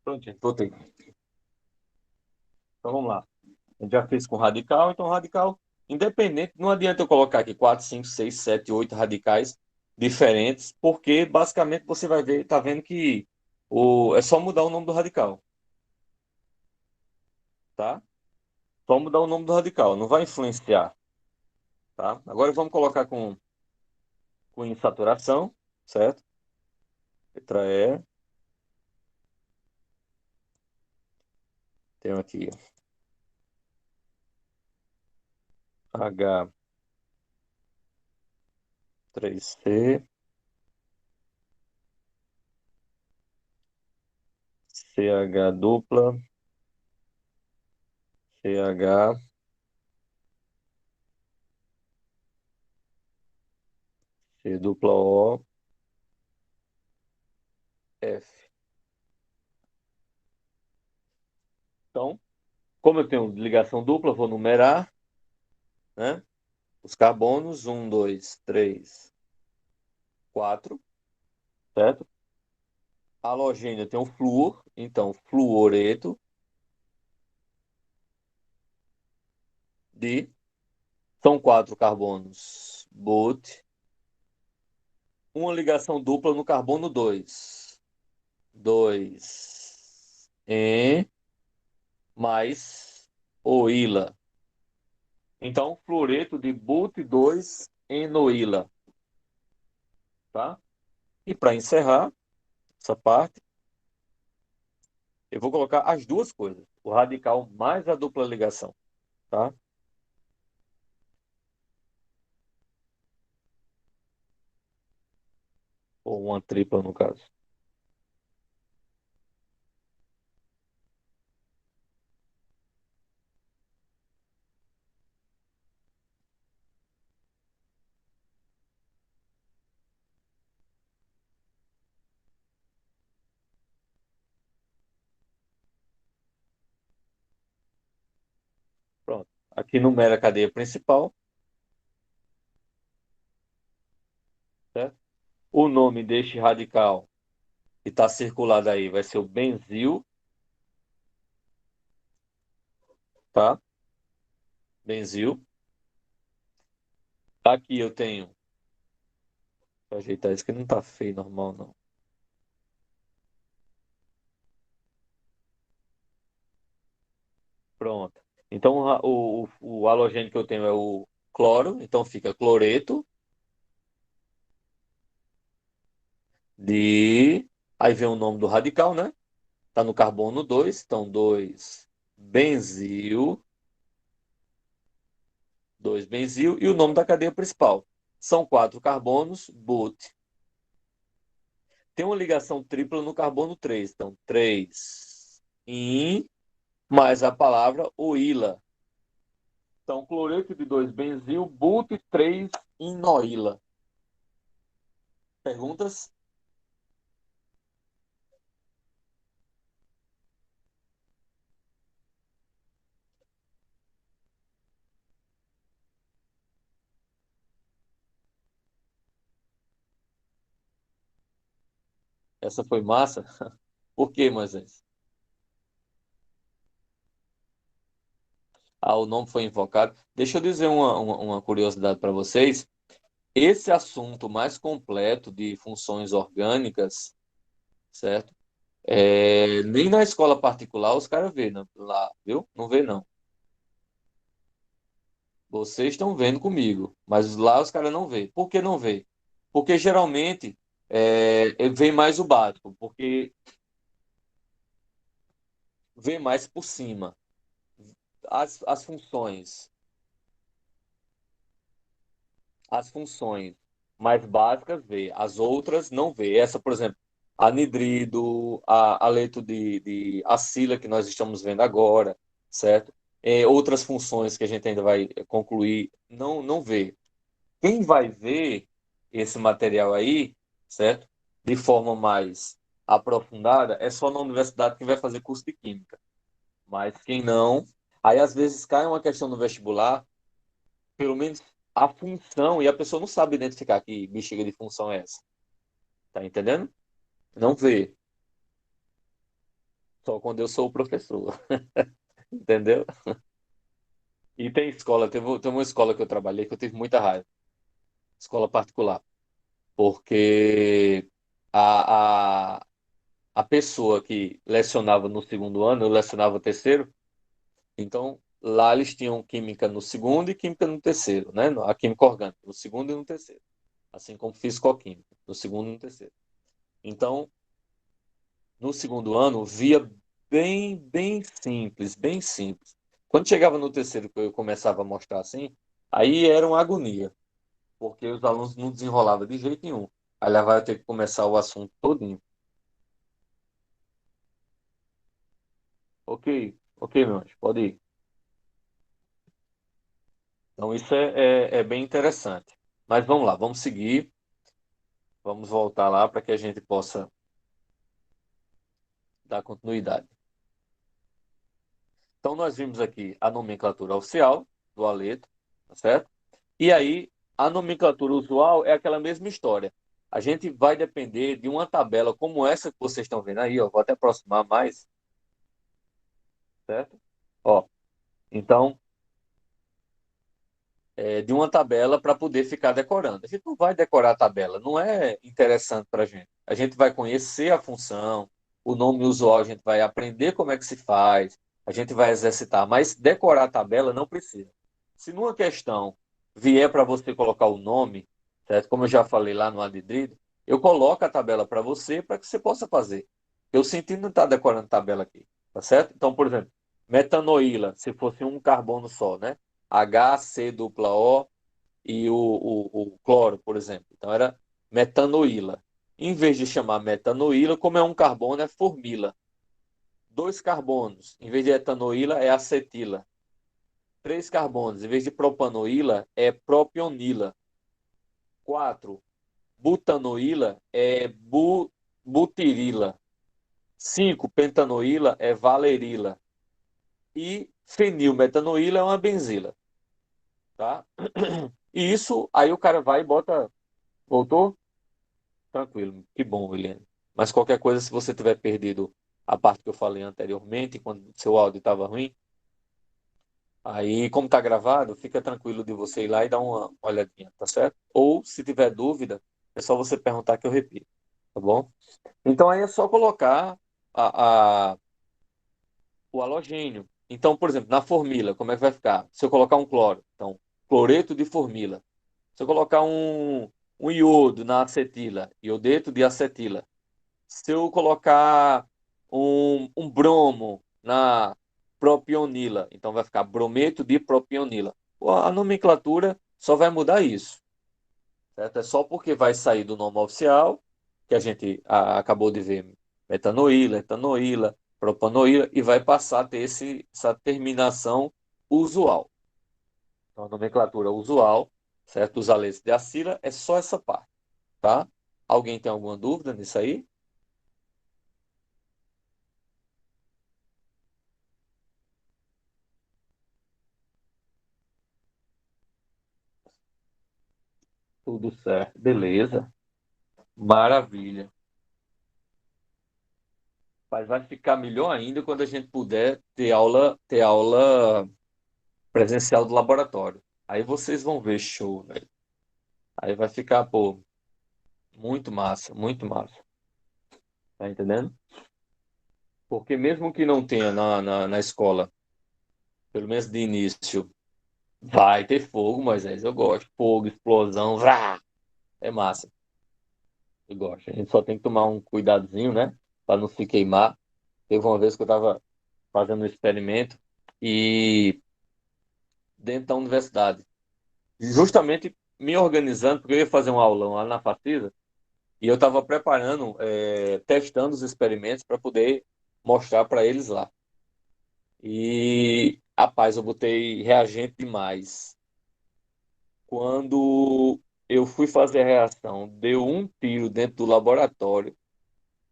Pronto, gente, voltei. Então vamos lá. A gente já fez com radical, então radical independente, não adianta eu colocar aqui 4, 5, 6, 7, 8 radicais diferentes, porque basicamente você vai ver, tá vendo que é só mudar o nome do radical, tá? Só mudar o nome do radical, não vai influenciar, tá? Agora vamos colocar com insaturação, certo? Letra E. Tenho aqui H3C, CH dupla, CH, C dupla O, F. Então, como eu tenho ligação dupla, vou numerar, né? Os carbonos, 1, 2, 3, 4, certo? Halogênio tem o flúor, então fluoreto de... São 4 carbonos, but. Uma ligação dupla no carbono 2. 2 em mais oíla. Então, fluoreto de but 2 enoíla, tá? E para encerrar essa parte, eu vou colocar as duas coisas, o radical mais a dupla ligação, tá? Ou uma tripla no caso. Aqui numera a cadeia principal, certo? O nome deste radical que está circulado aí vai ser o benzil, tá? Benzil. Aqui eu tenho, vou ajeitar isso que não tá feio, normal não. Pronto. Então o halogênio que eu tenho é o cloro, então fica cloreto de. Aí vem o nome do radical, né? Tá no carbono 2, então 2 benzil, 2 benzil e o nome da cadeia principal. São quatro carbonos, but. Tem uma ligação tripla no carbono 3, então 3 in mais a palavra oíla. Então, cloreto de 2 benzil, but 3 inoíla. Perguntas? Essa foi massa? Por quê, Moisés? Ah, o nome foi invocado. Deixa eu dizer uma curiosidade para vocês. Esse assunto mais completo de funções orgânicas, certo? Nem na escola particular os caras vê, lá, viu? Não vê, não. Vocês estão vendo comigo, mas lá os caras não vê. Por que não vê? Porque geralmente vê mais o básico, porque vê mais por cima. As funções. As funções mais básicas vê, as outras não vê. Essa, por exemplo, anidrido, a leito de acila que nós estamos vendo agora, certo? Outras funções que a gente ainda vai concluir, não vê. Quem vai ver esse material aí, certo? De forma mais aprofundada, é só na universidade que vai fazer curso de química. Mas quem não, aí às vezes cai uma questão no vestibular pelo menos a função, e a pessoa não sabe identificar que bexiga de função é essa. Tá entendendo? Não vê. Só quando eu sou o professor. Entendeu? E tem escola, teve uma escola que eu trabalhei que eu tive muita raiva. Escola particular. Porque a, a, a pessoa que lecionava no segundo ano, eu lecionava o terceiro, então lá eles tinham química no segundo e química no terceiro, né? A química orgânica, no segundo e no terceiro. Assim como físico-química, no segundo e no terceiro. Então, no segundo ano, via bem simples, bem simples. Quando chegava no terceiro, que eu começava a mostrar assim, aí era uma agonia, porque os alunos não desenrolavam de jeito nenhum. Aí lá vai ter que começar o assunto todinho. Ok, ok, meu anjo, pode ir. Então isso é bem interessante. Mas vamos lá, vamos seguir, vamos voltar lá para que a gente possa dar continuidade. Então nós vimos aqui a nomenclatura oficial do aleto, tá certo? E aí, a nomenclatura usual é aquela mesma história. A gente vai depender de uma tabela como essa que vocês estão vendo aí, ó. Vou até aproximar mais, certo? Ó, então, de uma tabela para poder ficar decorando. A gente não vai decorar a tabela, não é interessante para a gente. A gente vai conhecer a função, o nome usual, a gente vai aprender como é que se faz, a gente vai exercitar, mas decorar a tabela não precisa. Se numa questão vier para você colocar o nome, certo? Como eu já falei lá no Adidrido, eu coloco a tabela para você para que você possa fazer. Eu senti não estar decorando tabela aqui, tá certo? Então, por exemplo, metanoíla, se fosse um carbono só, né? HCOO e o cloro, por exemplo. Então era metanoíla. Em vez de chamar metanoíla, como é um carbono, é formila. Dois carbonos, em vez de etanoíla, é acetila. Três carbonos, em vez de propanoíla, é propionila. Quatro, butanoíla é butirila. Cinco, pentanoíla é valerila. e fenilmetanoíla é uma benzila, tá? E isso, aí o cara vai e bota... Voltou? Tranquilo, que bom, William. Mas qualquer coisa, se você tiver perdido a parte que eu falei anteriormente, quando seu áudio estava ruim, aí, como está gravado, fica tranquilo de você ir lá e dar uma olhadinha, tá certo? Ou, se tiver dúvida, é só você perguntar que eu repito, tá bom? Então, aí é só colocar o halogênio. Então, por exemplo, na formila, como é que vai ficar? Se eu colocar um cloro, então, cloreto de formila. Se eu colocar um iodo na acetila, iodeto de acetila. Se eu colocar um bromo na propionila, então vai ficar brometo de propionila. A nomenclatura só vai mudar isso, certo? É só porque vai sair do nome oficial, que a gente acabou de ver, metanoíla, etanoíla, propanoíla, e vai passar a ter essa terminação usual. Então, a nomenclatura usual, certo? Os aletos de acila é só essa parte, tá? Alguém tem alguma dúvida nisso aí? Tudo certo, beleza. Maravilha. Mas vai ficar melhor ainda quando a gente puder ter aula presencial do laboratório. Aí vocês vão ver show, velho. Aí vai ficar, pô, muito massa, muito massa. Tá entendendo? Porque mesmo que não tenha na escola, pelo menos de início, vai ter fogo, Moisés, eu gosto. Fogo, explosão, vrá, é massa. Eu gosto. A gente só tem que tomar um cuidadozinho, né? Para não se queimar. Teve uma vez que eu estava fazendo um experimento e dentro da universidade, justamente me organizando, porque eu ia fazer um aulão lá na Facisa, e eu estava preparando, testando os experimentos para poder mostrar para eles lá. E, rapaz, eu botei reagente demais. Quando eu fui fazer a reação, deu um tiro dentro do laboratório,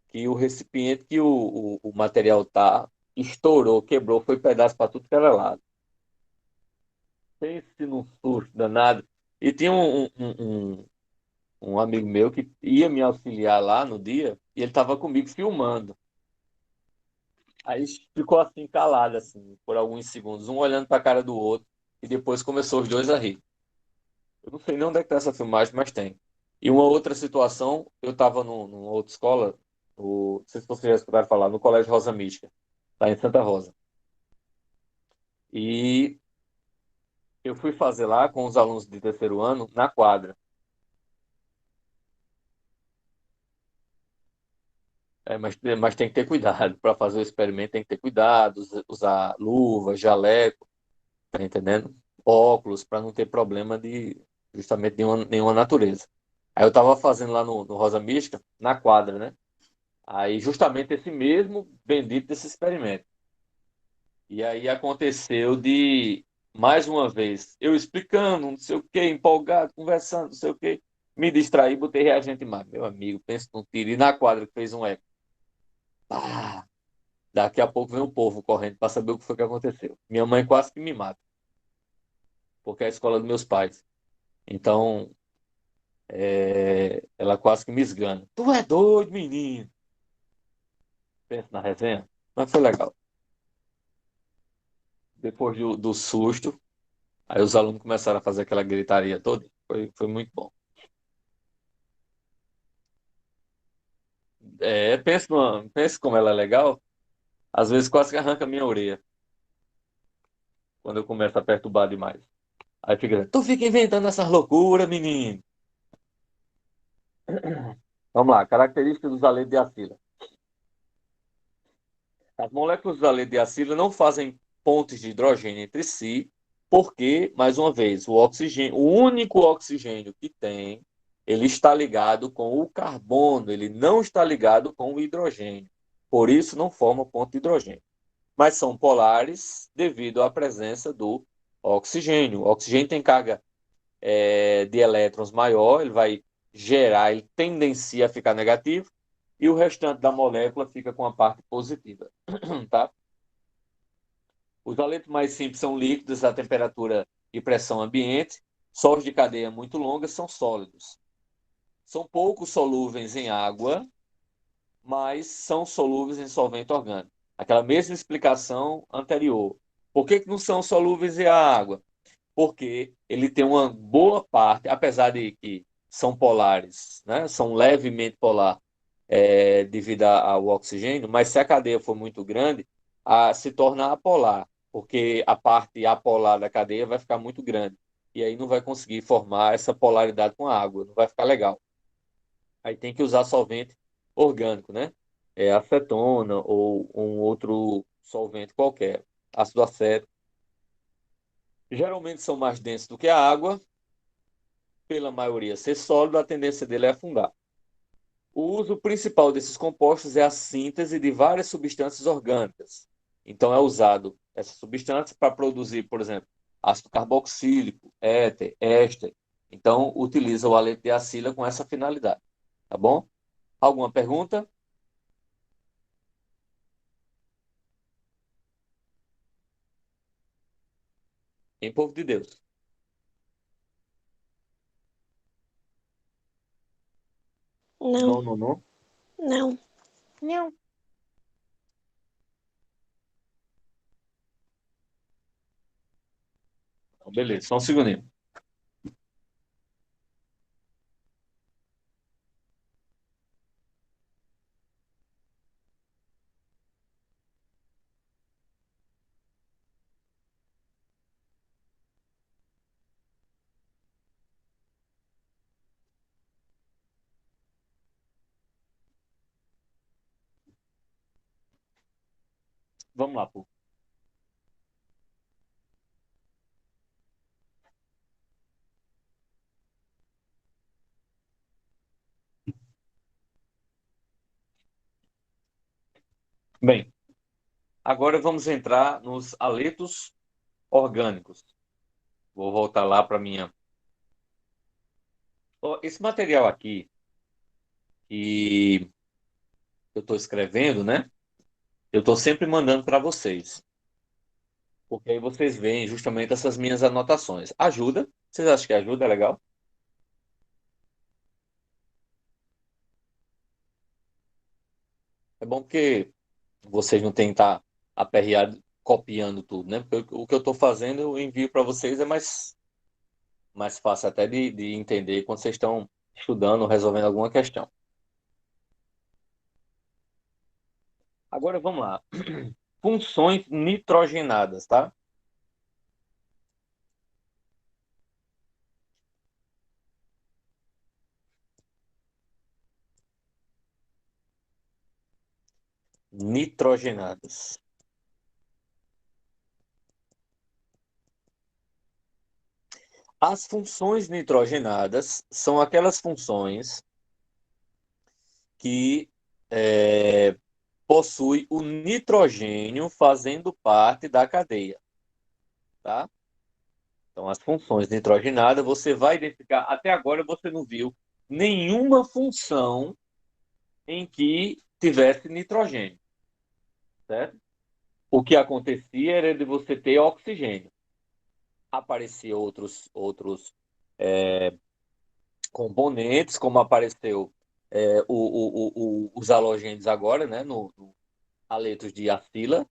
que o recipiente que o material tá estourou, quebrou, foi pedaço para tudo que era lado. Pense num susto danado. E tinha um amigo meu que ia me auxiliar lá no dia, e ele estava comigo filmando. Aí ficou assim, calado, assim, por alguns segundos, um olhando para a cara do outro, e depois começou os dois a rir. Eu não sei nem onde é que tá essa filmagem, mas tem. E uma outra situação, eu estava numa outra escola, não sei se vocês já escutaram falar, no Colégio Rosa Mística, lá em Santa Rosa. E eu fui fazer lá com os alunos de terceiro ano na quadra. Mas tem que ter cuidado. Para fazer o experimento tem que ter cuidado, usar luva, jaleco, tá entendendo? Óculos, para não ter problema de justamente nenhuma natureza. Aí eu estava fazendo lá no Rosa Mística, na quadra, né? Aí justamente esse mesmo bendito desse experimento. E aí aconteceu de, mais uma vez, eu explicando, não sei o quê, empolgado, conversando, não sei o quê, me distraí, botei reagente mais. Meu amigo, pensa num tiro. E na quadra que fez um eco. Pá! Daqui a pouco vem o povo correndo para saber o que foi que aconteceu. Minha mãe quase que me mata, porque é a escola dos meus pais. Então, ela quase que me esgana. Tu é doido, menino? Pensa na resenha. Mas foi legal. Depois do susto, aí os alunos começaram a fazer aquela gritaria toda. Foi muito bom. Pensa como ela é legal. Às vezes quase que arranca a minha orelha quando eu começo a perturbar demais. Aí fica, tu fica inventando essas loucuras, menino. Vamos lá, características dos aletos de acila. As moléculas dos aletos de acila não fazem pontes de hidrogênio entre si, porque, mais uma vez, o único oxigênio que tem, ele está ligado com o carbono, ele não está ligado com o hidrogênio. Por isso não forma ponto de hidrogênio. Mas são polares devido à presença do oxigênio. O oxigênio tem carga de elétrons maior, ele vai gerar, ele tendencia a ficar negativo, e o restante da molécula fica com a parte positiva, tá? Os haletos mais simples são líquidos a temperatura e pressão ambiente. Sóis de cadeia muito longa são sólidos. São pouco solúveis em água, mas são solúveis em solvente orgânico. Aquela mesma explicação anterior. Por que não são solúveis em água? Porque ele tem uma boa parte, apesar de que são polares, né? São levemente polar devido ao oxigênio, mas se a cadeia for muito grande, se torna apolar, porque a parte apolar da cadeia vai ficar muito grande. E aí não vai conseguir formar essa polaridade com a água, não vai ficar legal. Aí tem que usar solvente orgânico, né? Acetona ou um outro solvente qualquer, ácido acético. Geralmente são mais densos do que a água, pela maioria ser sólido, a tendência dele é afundar. O uso principal desses compostos é a síntese de várias substâncias orgânicas. Então é usado essas substâncias para produzir, por exemplo, ácido carboxílico, éter, éster. Então utiliza o haleto de acila com essa finalidade. Tá bom? Alguma pergunta? Em povo de Deus. Não, Não, não, não. não. Não. Então, beleza, só um segundinho. Vamos lá, pô. Bem, agora vamos entrar nos haletos orgânicos. Vou voltar lá para minha. Ó, esse material aqui que eu estou escrevendo, né? Eu estou sempre mandando para vocês, porque aí vocês veem justamente essas minhas anotações. Ajuda? Vocês acham que ajuda? É legal? É bom porque vocês não têm que estar aperreado copiando tudo, né? Porque o que eu estou fazendo eu envio para vocês é mais fácil até de entender quando vocês estão estudando, resolvendo alguma questão. Agora vamos lá. Funções nitrogenadas, tá? Nitrogenadas. As funções nitrogenadas são aquelas funções que é, possuem o nitrogênio fazendo parte da cadeia, tá? Então, as funções nitrogenadas, você vai identificar, até agora você não viu nenhuma função em que tivesse nitrogênio, certo? O que acontecia era de você ter oxigênio. Apareciam outros componentes, como apareceu os halogênios agora, né, no haletos de acila,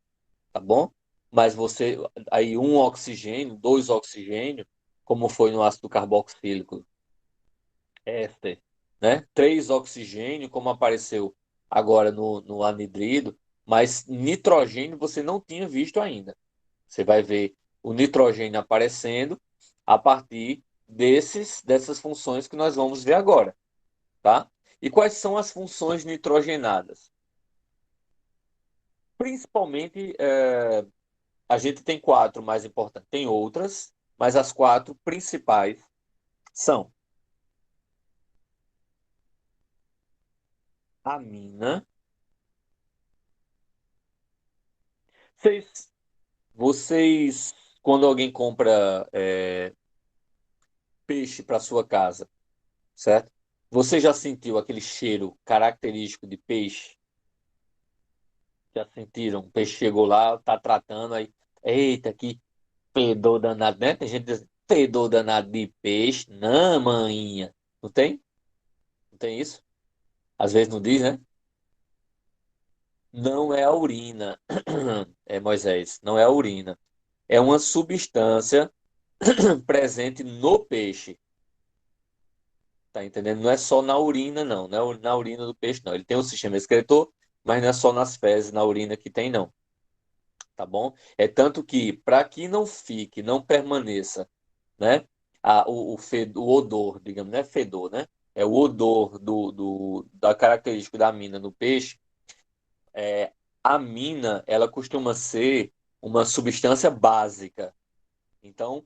tá bom? Mas você, aí um oxigênio, dois oxigênios, como foi no ácido carboxílico, éster, né? Três oxigênio, como apareceu agora no anidrido, mas nitrogênio você não tinha visto ainda. Você vai ver o nitrogênio aparecendo a partir dessas funções que nós vamos ver agora, tá? E quais são as funções nitrogenadas? Principalmente, a gente tem quatro mais importantes. Tem outras, mas as quatro principais são amina. Vocês, quando alguém compra peixe para sua casa, certo? Você já sentiu aquele cheiro característico de peixe? Já sentiram? O peixe chegou lá, tá tratando, aí. Eita, que fedor danado, né? Tem gente que diz, fedor danado de peixe. Não, maninha. Não tem? Não tem isso? Às vezes não diz, né? Não é a urina. É, Moisés, não é a urina. É uma substância presente no peixe. Tá entendendo? Não é só na urina, não. Não é na urina do peixe, não. Ele tem um sistema excretor, mas não é só nas fezes, na urina que tem, não. Tá bom? É tanto que, para que não fique, não permaneça, né? O odor, digamos, não é fedor, né? É o odor da característica da mina no peixe. A mina, ela costuma ser uma substância básica. Então,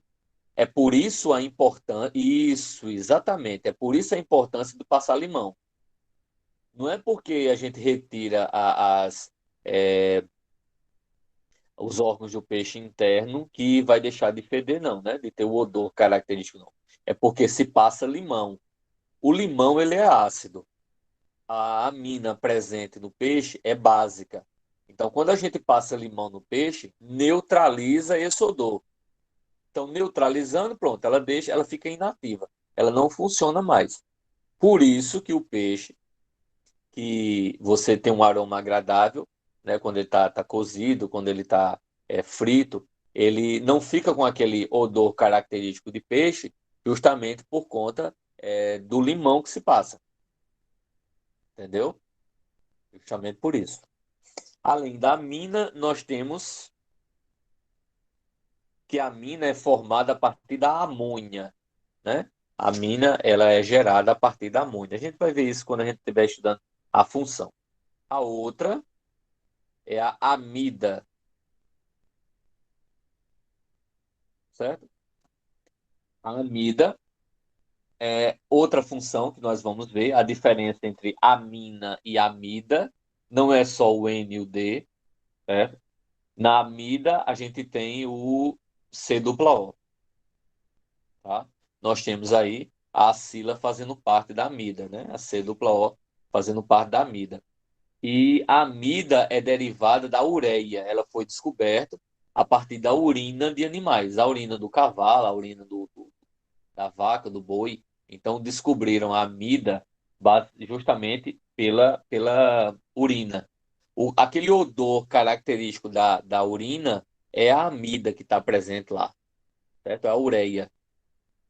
é por isso a importância. Isso, exatamente. É por isso a importância do passar limão. Não é porque a gente retira é, os órgãos do peixe interno que vai deixar de feder, não, né? De ter o odor característico, não. É porque se passa limão. O limão, ele é ácido. A amina presente no peixe é básica. Então, quando a gente passa limão no peixe, neutraliza esse odor. Então, neutralizando, pronto, ela deixa, ela fica inativa. Ela não funciona mais. Por isso que o peixe, que você tem um aroma agradável, né, quando ele tá cozido, quando ele está frito, ele não fica com aquele odor característico de peixe, justamente por conta do limão que se passa, entendeu? Justamente por isso. Além da mina, nós temos que a mina é formada a partir da amônia, né? A mina, ela é gerada a partir da amônia. A gente vai ver isso quando a gente estiver estudando a função. A outra é a amida, certo? A amida é outra função que nós vamos ver. A diferença entre amina e amida não é só o N e o D, certo? Na amida, a gente tem o C dupla O, tá? Nós temos aí a acila fazendo parte da amida, né? A C dupla O fazendo parte da amida. E a amida é derivada da ureia. Ela foi descoberta a partir da urina de animais, a urina do cavalo, a urina da vaca, do boi. Então descobriram a amida justamente pela urina. Aquele odor característico da urina é a amida que está presente lá, certo? É a ureia.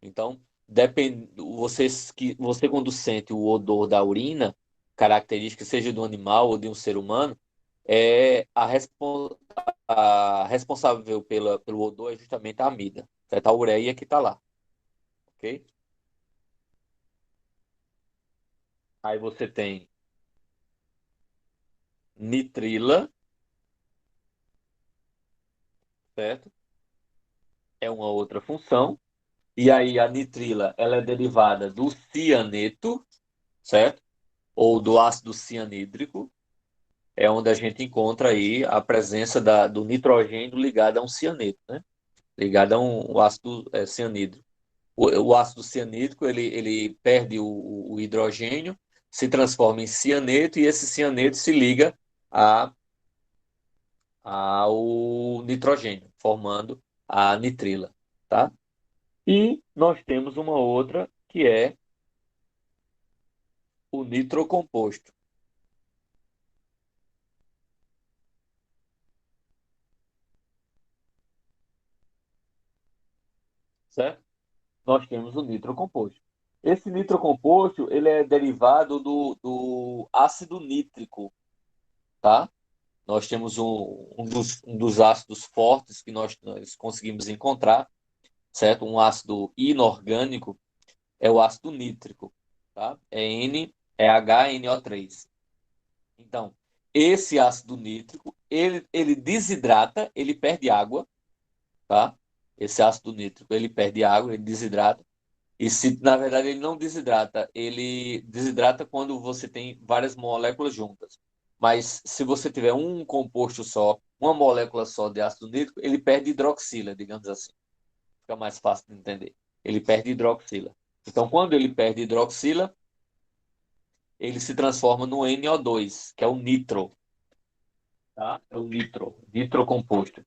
Então, depende, você quando sente o odor da urina, característica seja do animal ou de um ser humano, a responsável pelo odor é justamente a amida, certo? A ureia que está lá, ok? Aí você tem nitrila, certo? É uma outra função. E aí a nitrila, ela é derivada do cianeto, certo? Ou do ácido cianídrico, é onde a gente encontra aí a presença do nitrogênio ligado a um cianeto, né? Ligado a um ácido cianídrico. O ácido cianídrico, ele perde o hidrogênio, se transforma em cianeto e esse cianeto se liga a, ao nitrogênio, formando a nitrila, tá? E nós temos uma outra que é o nitrocomposto, certo? Nós temos o nitrocomposto. Esse nitrocomposto, ele é derivado do ácido nítrico, tá? Nós temos um dos ácidos fortes que nós conseguimos encontrar, certo? Um ácido inorgânico é o ácido nítrico, tá? É HNO3. Então, esse ácido nítrico, ele desidrata, ele perde água, tá? Esse ácido nítrico, ele perde água, ele desidrata. E se, na verdade, ele não desidrata, ele desidrata quando você tem várias moléculas juntas. Mas se você tiver um composto só, uma molécula só de ácido nítrico, ele perde hidroxila, digamos assim. Fica mais fácil de entender. Ele perde hidroxila. Então, quando ele perde hidroxila, ele se transforma no NO2, que é o nitro, tá? É o nitro, nitrocomposto.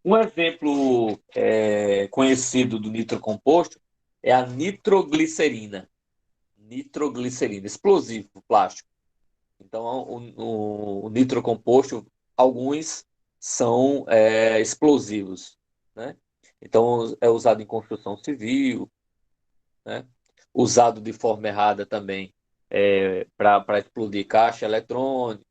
Um exemplo conhecido do nitrocomposto é a nitroglicerina. Nitroglicerina, explosivo, plástico. Então, o nitrocomposto, alguns são explosivos, né? Então, é usado em construção civil, né? Usado de forma errada também para explodir caixa eletrônica.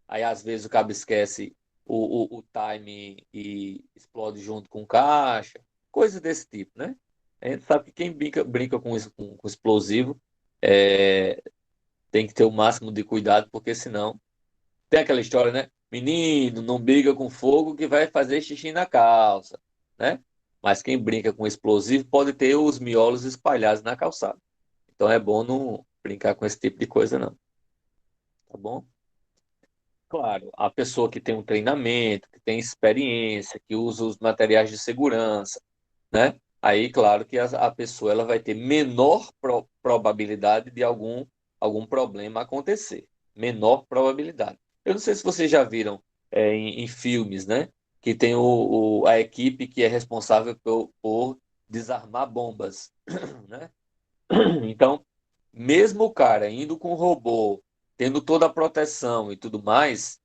Aí, às vezes, o cabo esquece o time e explode junto com caixa. Coisa desse tipo, né? A gente sabe que quem brinca com isso, com explosivo, é, tem que ter o máximo de cuidado, porque senão tem aquela história, né? Menino, não briga com fogo que vai fazer xixi na calça, né? Mas quem brinca com explosivo pode ter os miolos espalhados na calçada. Então é bom não brincar com esse tipo de coisa, não. Tá bom? Claro, a pessoa que tem um treinamento, que tem experiência, que usa os materiais de segurança, né? Aí, claro que a pessoa ela vai ter menor probabilidade de algum problema acontecer. Menor probabilidade. Eu não sei se vocês já viram em filmes, né? Que tem a equipe que é responsável por desarmar bombas, né? Então, mesmo o cara indo com o robô, tendo toda a proteção e tudo mais,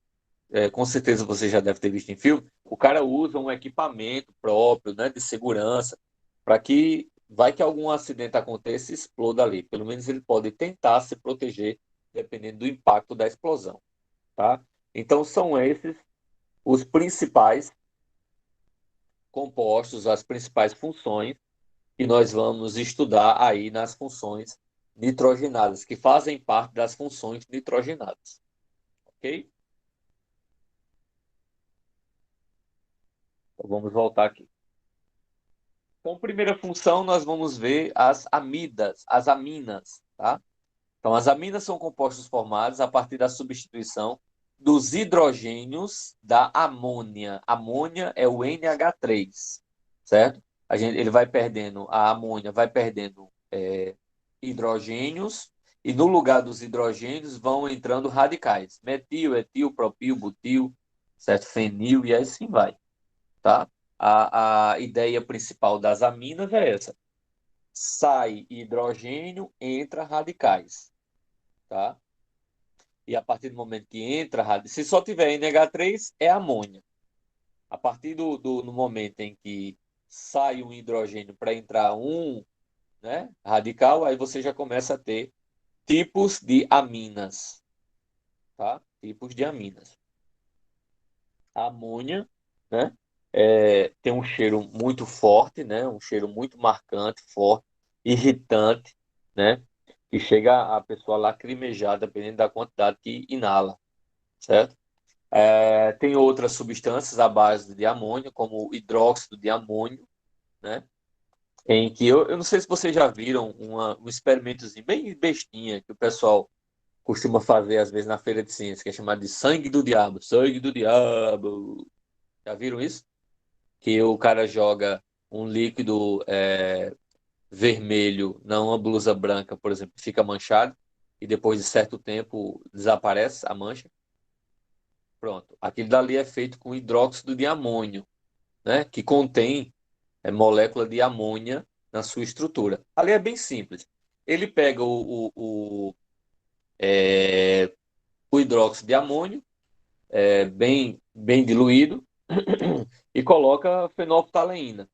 com certeza você já deve ter visto em filme, o cara usa um equipamento próprio, né, de segurança, para que vai que algum acidente aconteça e exploda ali. Pelo menos ele pode tentar se proteger, dependendo do impacto da explosão, tá? Então são esses os principais compostos, as principais funções que nós vamos estudar aí nas funções nitrogenadas, que fazem parte das funções nitrogenadas, ok? Então vamos voltar aqui. Então, primeira função, nós vamos ver as amidas, as aminas, tá? Então, as aminas são compostos formados a partir da substituição dos hidrogênios da amônia. Amônia é o NH3, certo? Ele vai perdendo, a amônia vai perdendo hidrogênios, e no lugar dos hidrogênios vão entrando radicais. Metil, etil, propil, butil, certo? Fenil e assim vai, tá? A ideia principal das aminas é essa. Sai hidrogênio, entra radicais, tá? E a partir do momento que entra, se só tiver NH3, é amônia. A partir no momento em que sai um hidrogênio para entrar um, né, radical, aí você já começa a ter tipos de aminas, tá? Tipos de aminas. A amônia, né, tem um cheiro muito forte, né? Um cheiro muito marcante, forte, irritante, né? Que chega a pessoa lacrimejar, dependendo da quantidade que inala, certo? Tem outras substâncias à base de amônio, como o hidróxido de amônio, né? Em que eu não sei se vocês já viram um experimentozinho bem bestinha que o pessoal costuma fazer às vezes na feira de ciência, que é chamado de sangue do diabo. Sangue do diabo. Já viram isso? Que o cara joga um líquido vermelho na uma blusa branca, por exemplo, fica manchado e depois de certo tempo desaparece a mancha. Pronto. Aquilo dali é feito com hidróxido de amônio, né? Que contém molécula de amônia na sua estrutura. Ali é bem simples. Ele pega o hidróxido de amônio, bem diluído, e coloca fenolftaleína.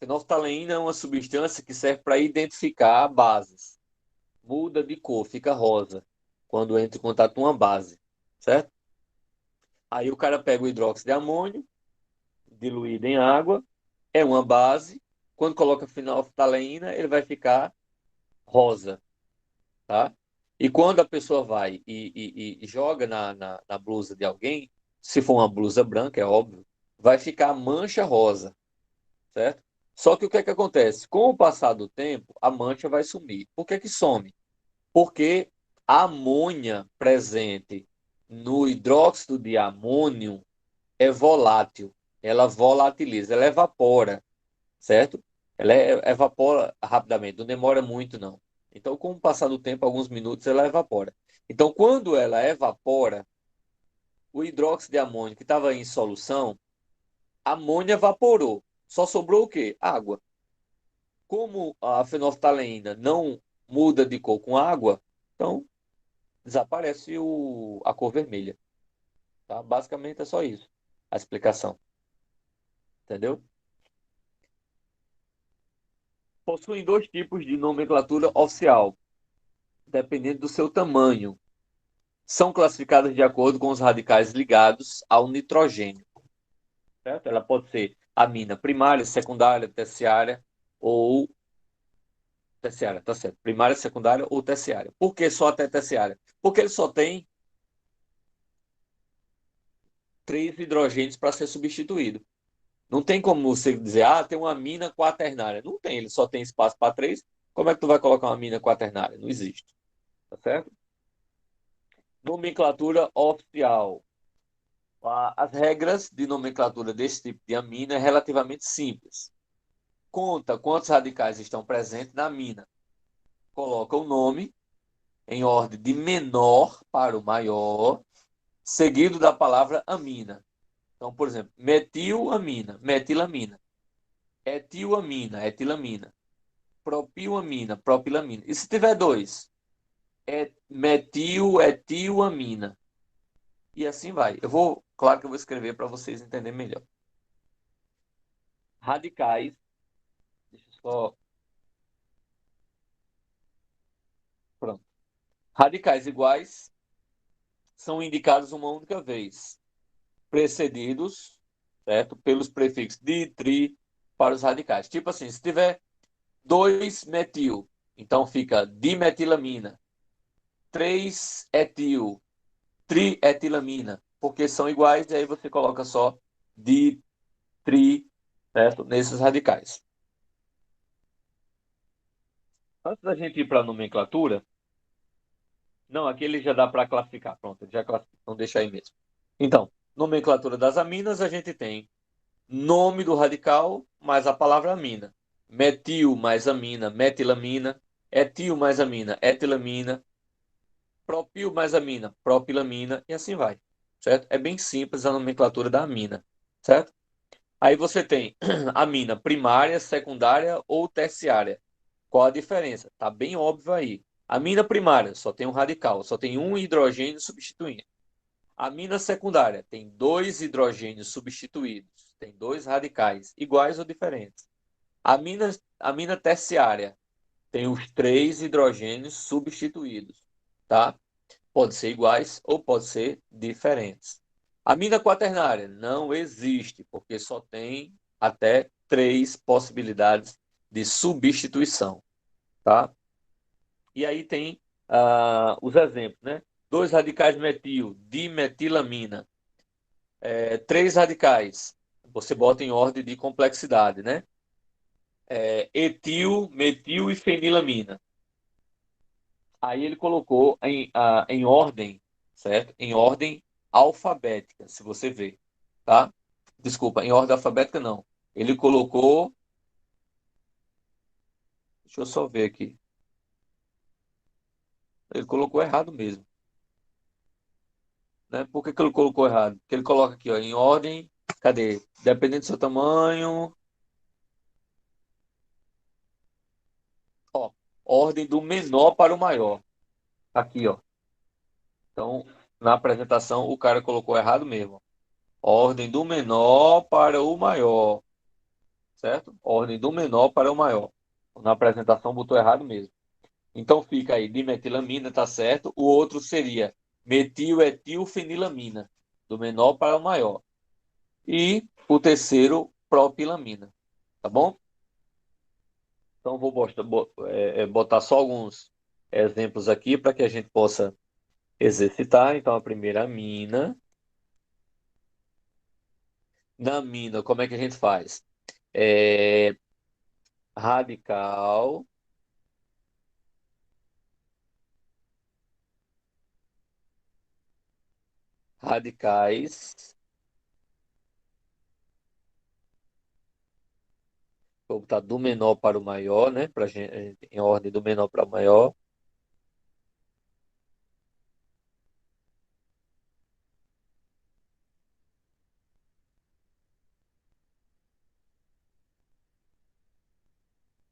Fenolftaleína é uma substância que serve para identificar bases. Muda de cor, fica rosa, quando entra em contato com uma base, certo? Aí o cara pega o hidróxido de amônio, diluído em água, é uma base. Quando coloca fenolftaleína, ele vai ficar rosa, tá? E quando a pessoa vai e joga na blusa de alguém, se for uma blusa branca, é óbvio, vai ficar mancha rosa, certo? Só que o que é que acontece? Com o passar do tempo, a mancha vai sumir. Por que que some? Porque a amônia presente no hidróxido de amônio é volátil. Ela volatiliza, ela evapora, certo? Ela evapora rapidamente, não demora muito, não. Então, com o passar do tempo, alguns minutos, ela evapora. Então, quando ela evapora, o hidróxido de amônio que estava em solução, Amônia evaporou. Só sobrou o quê? Água. Como a fenolftaleína não muda de cor com água, então desaparece a cor vermelha. Tá? Basicamente é só isso. A explicação. Entendeu? Possuem dois tipos de nomenclatura oficial, dependendo do seu tamanho. São classificadas de acordo com os radicais ligados ao nitrogênio. Certo? Ela pode ser amina primária, secundária, terciária ou terciária, tá certo. Primária, secundária ou terciária. Por que só até terciária? Porque ele só tem 3 hidrogênios para ser substituído. Não tem como você dizer, tem uma amina quaternária. Não tem, ele só tem espaço para 3. Como é que tu vai colocar uma amina quaternária? Não existe. Tá certo? Nomenclatura oficial. As regras de nomenclatura desse tipo de amina é relativamente simples. Conta quantos radicais estão presentes na amina. Coloca o nome em ordem de menor para o maior, seguido da palavra amina. Então, por exemplo, metilamina, metilamina. Etilamina, etilamina. Propilamina, propilamina. E se tiver dois? Etilamina. E assim vai. Claro que eu vou escrever para vocês entenderem melhor. Radicais. Deixa eu só. Pronto. Radicais iguais são indicados uma única vez, precedidos, certo, pelos prefixos di, tri para os radicais. Tipo assim, se tiver 2-metil, então fica dimetilamina, 3-etil, trietilamina, porque são iguais, e aí você coloca só di, tri, certo, nesses radicais. Antes da gente ir para a nomenclatura, não, aqui ele já dá para classificar, pronto, ele já classifica, então deixa aí mesmo. Então, nomenclatura das aminas, a gente tem nome do radical mais a palavra amina. Metil mais amina, metilamina. Etil mais amina, etilamina. Propil mais amina, propilamina. E assim vai. Certo? É bem simples a nomenclatura da amina. Certo? Aí você tem amina primária, secundária ou terciária. Qual a diferença? Tá bem óbvio aí. Amina primária só tem um radical, só tem um hidrogênio substituindo. Amina secundária tem 2 hidrogênios substituídos, tem 2 radicais, iguais ou diferentes. Amina terciária tem os 3 hidrogênios substituídos, tá? Pode ser iguais ou pode ser diferentes. Amina quaternária não existe, porque só tem até 3 possibilidades de substituição, tá? E aí tem os exemplos, né? 2 radicais metil, dimetilamina. 3 radicais, você bota em ordem de complexidade, né? Etil, metil e fenilamina. Aí ele colocou em ordem, certo? Em ordem alfabética, se você ver, tá? Desculpa, em ordem alfabética não. Ele colocou, deixa eu só ver aqui. Ele colocou errado mesmo, né? Por que que ele colocou errado? Porque ele coloca aqui, ó, em ordem, cadê? Dependendo do seu tamanho, ó, ordem do menor para o maior. Aqui, ó. Então, na apresentação, o cara colocou errado mesmo. Ordem do menor para o maior, certo? Ordem do menor para o maior. Na apresentação, botou errado mesmo. Então, fica aí, dimetilamina, tá certo? O outro seria metiletilfenilamina, do menor para o maior. E o terceiro, propilamina, tá bom? Então, vou botar só alguns exemplos aqui para que a gente possa exercitar. Então, a primeira amina. Na mina, como é que a gente faz? É, radical, radicais, vou botar do menor para o maior, né? Pra gente, em ordem do menor para o maior.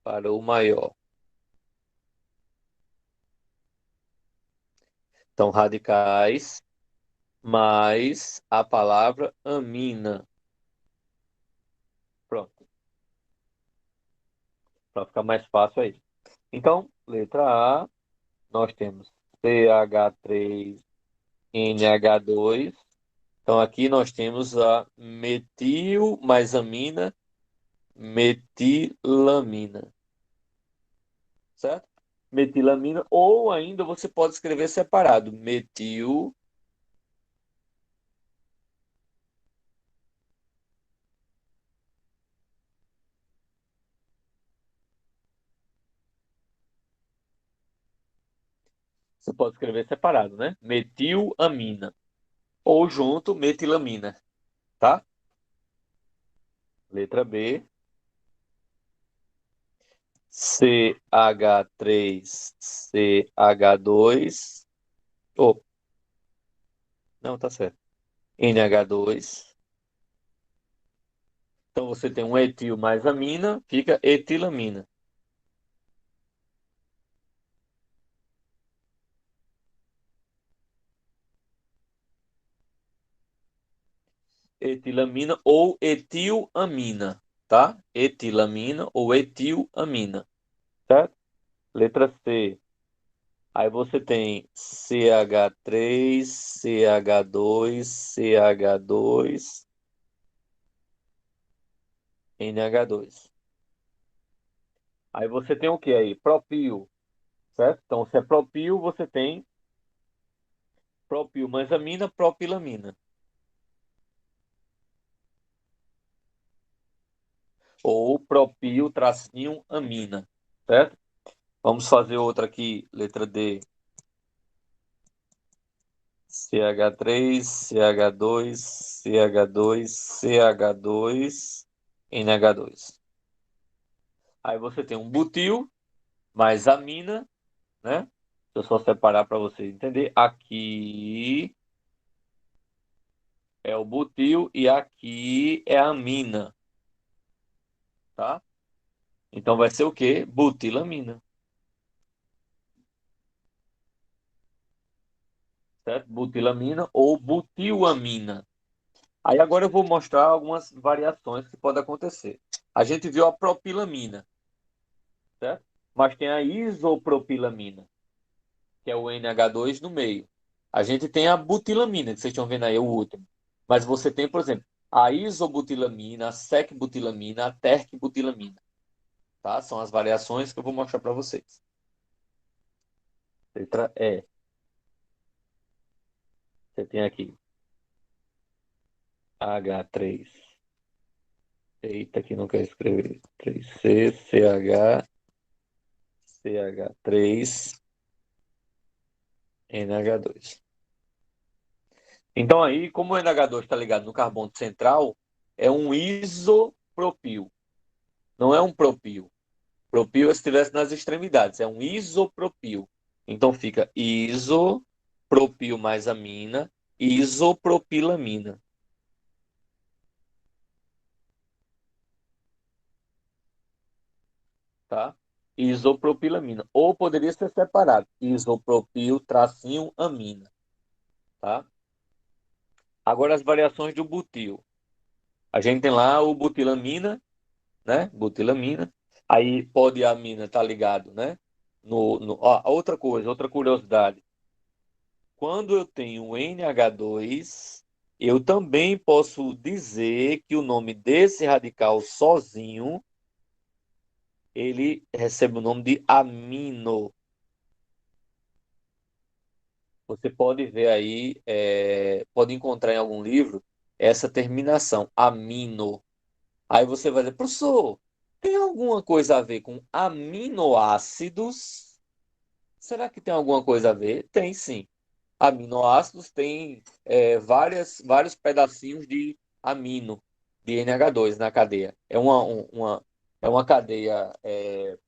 para o maior. Então, radicais mais a palavra amina. Pronto, para ficar mais fácil aí. Então, letra A, nós temos CH3NH2. Então, aqui nós temos a metil mais amina, metilamina, certo? Metilamina, ou ainda você pode escrever separado, metil. Você pode escrever separado, né? Metilamina. Ou junto, metilamina, tá? Letra B. CH3CH2. Oh, não, tá certo. NH2. Então você tem um etil mais amina, fica etilamina. Etilamina ou etilamina, tá? Etilamina ou etilamina, certo? Letra C. Aí você tem CH3, CH2, CH2, NH2. Aí você tem o que aí? Propil, certo? Então, se é propil, você tem propil mais amina, propilamina. Ou propil tracinho amina, certo? Vamos fazer outra aqui, letra D. CH3, CH2, CH2, CH2, NH2. Aí você tem um butil mais amina, né? Deixa eu só separar para você entender. Aqui é o butil e aqui é a amina, tá? Então vai ser o quê? Butilamina, certo? Butilamina ou butilamina. Aí agora eu vou mostrar algumas variações que podem acontecer. A gente viu a propilamina, certo? Mas tem a isopropilamina, que é o NH2 no meio. A gente tem a butilamina, que vocês estão vendo aí, o último. Mas você tem, por exemplo, a isobutilamina, a secbutilamina, a tercbutilamina, tá? São as variações que eu vou mostrar para vocês. Letra E. Você tem aqui H3. Eita, que não quer escrever. 3C, CH, CH3, NH2. Então aí, como o NH2 está ligado no carbono central, é um isopropil, não é um propil. Propil é se estivesse nas extremidades, é um isopropil. Então fica isopropil mais amina, isopropilamina, tá? Isopropilamina. Ou poderia ser separado, isopropil tracinho amina, tá? Agora as variações do butil. A gente tem lá o butilamina, né? Butilamina. Aí poliamina tá ligado, né? Ó, outra coisa, outra curiosidade. Quando eu tenho NH2, eu também posso dizer que o nome desse radical sozinho, ele recebe o nome de amino. Você pode ver aí, pode encontrar em algum livro essa terminação, amino. Aí você vai dizer, professor, tem alguma coisa a ver com aminoácidos? Será que tem alguma coisa a ver? Tem sim. Aminoácidos têm vários pedacinhos de amino, de NH2 na cadeia. É uma cadeia, é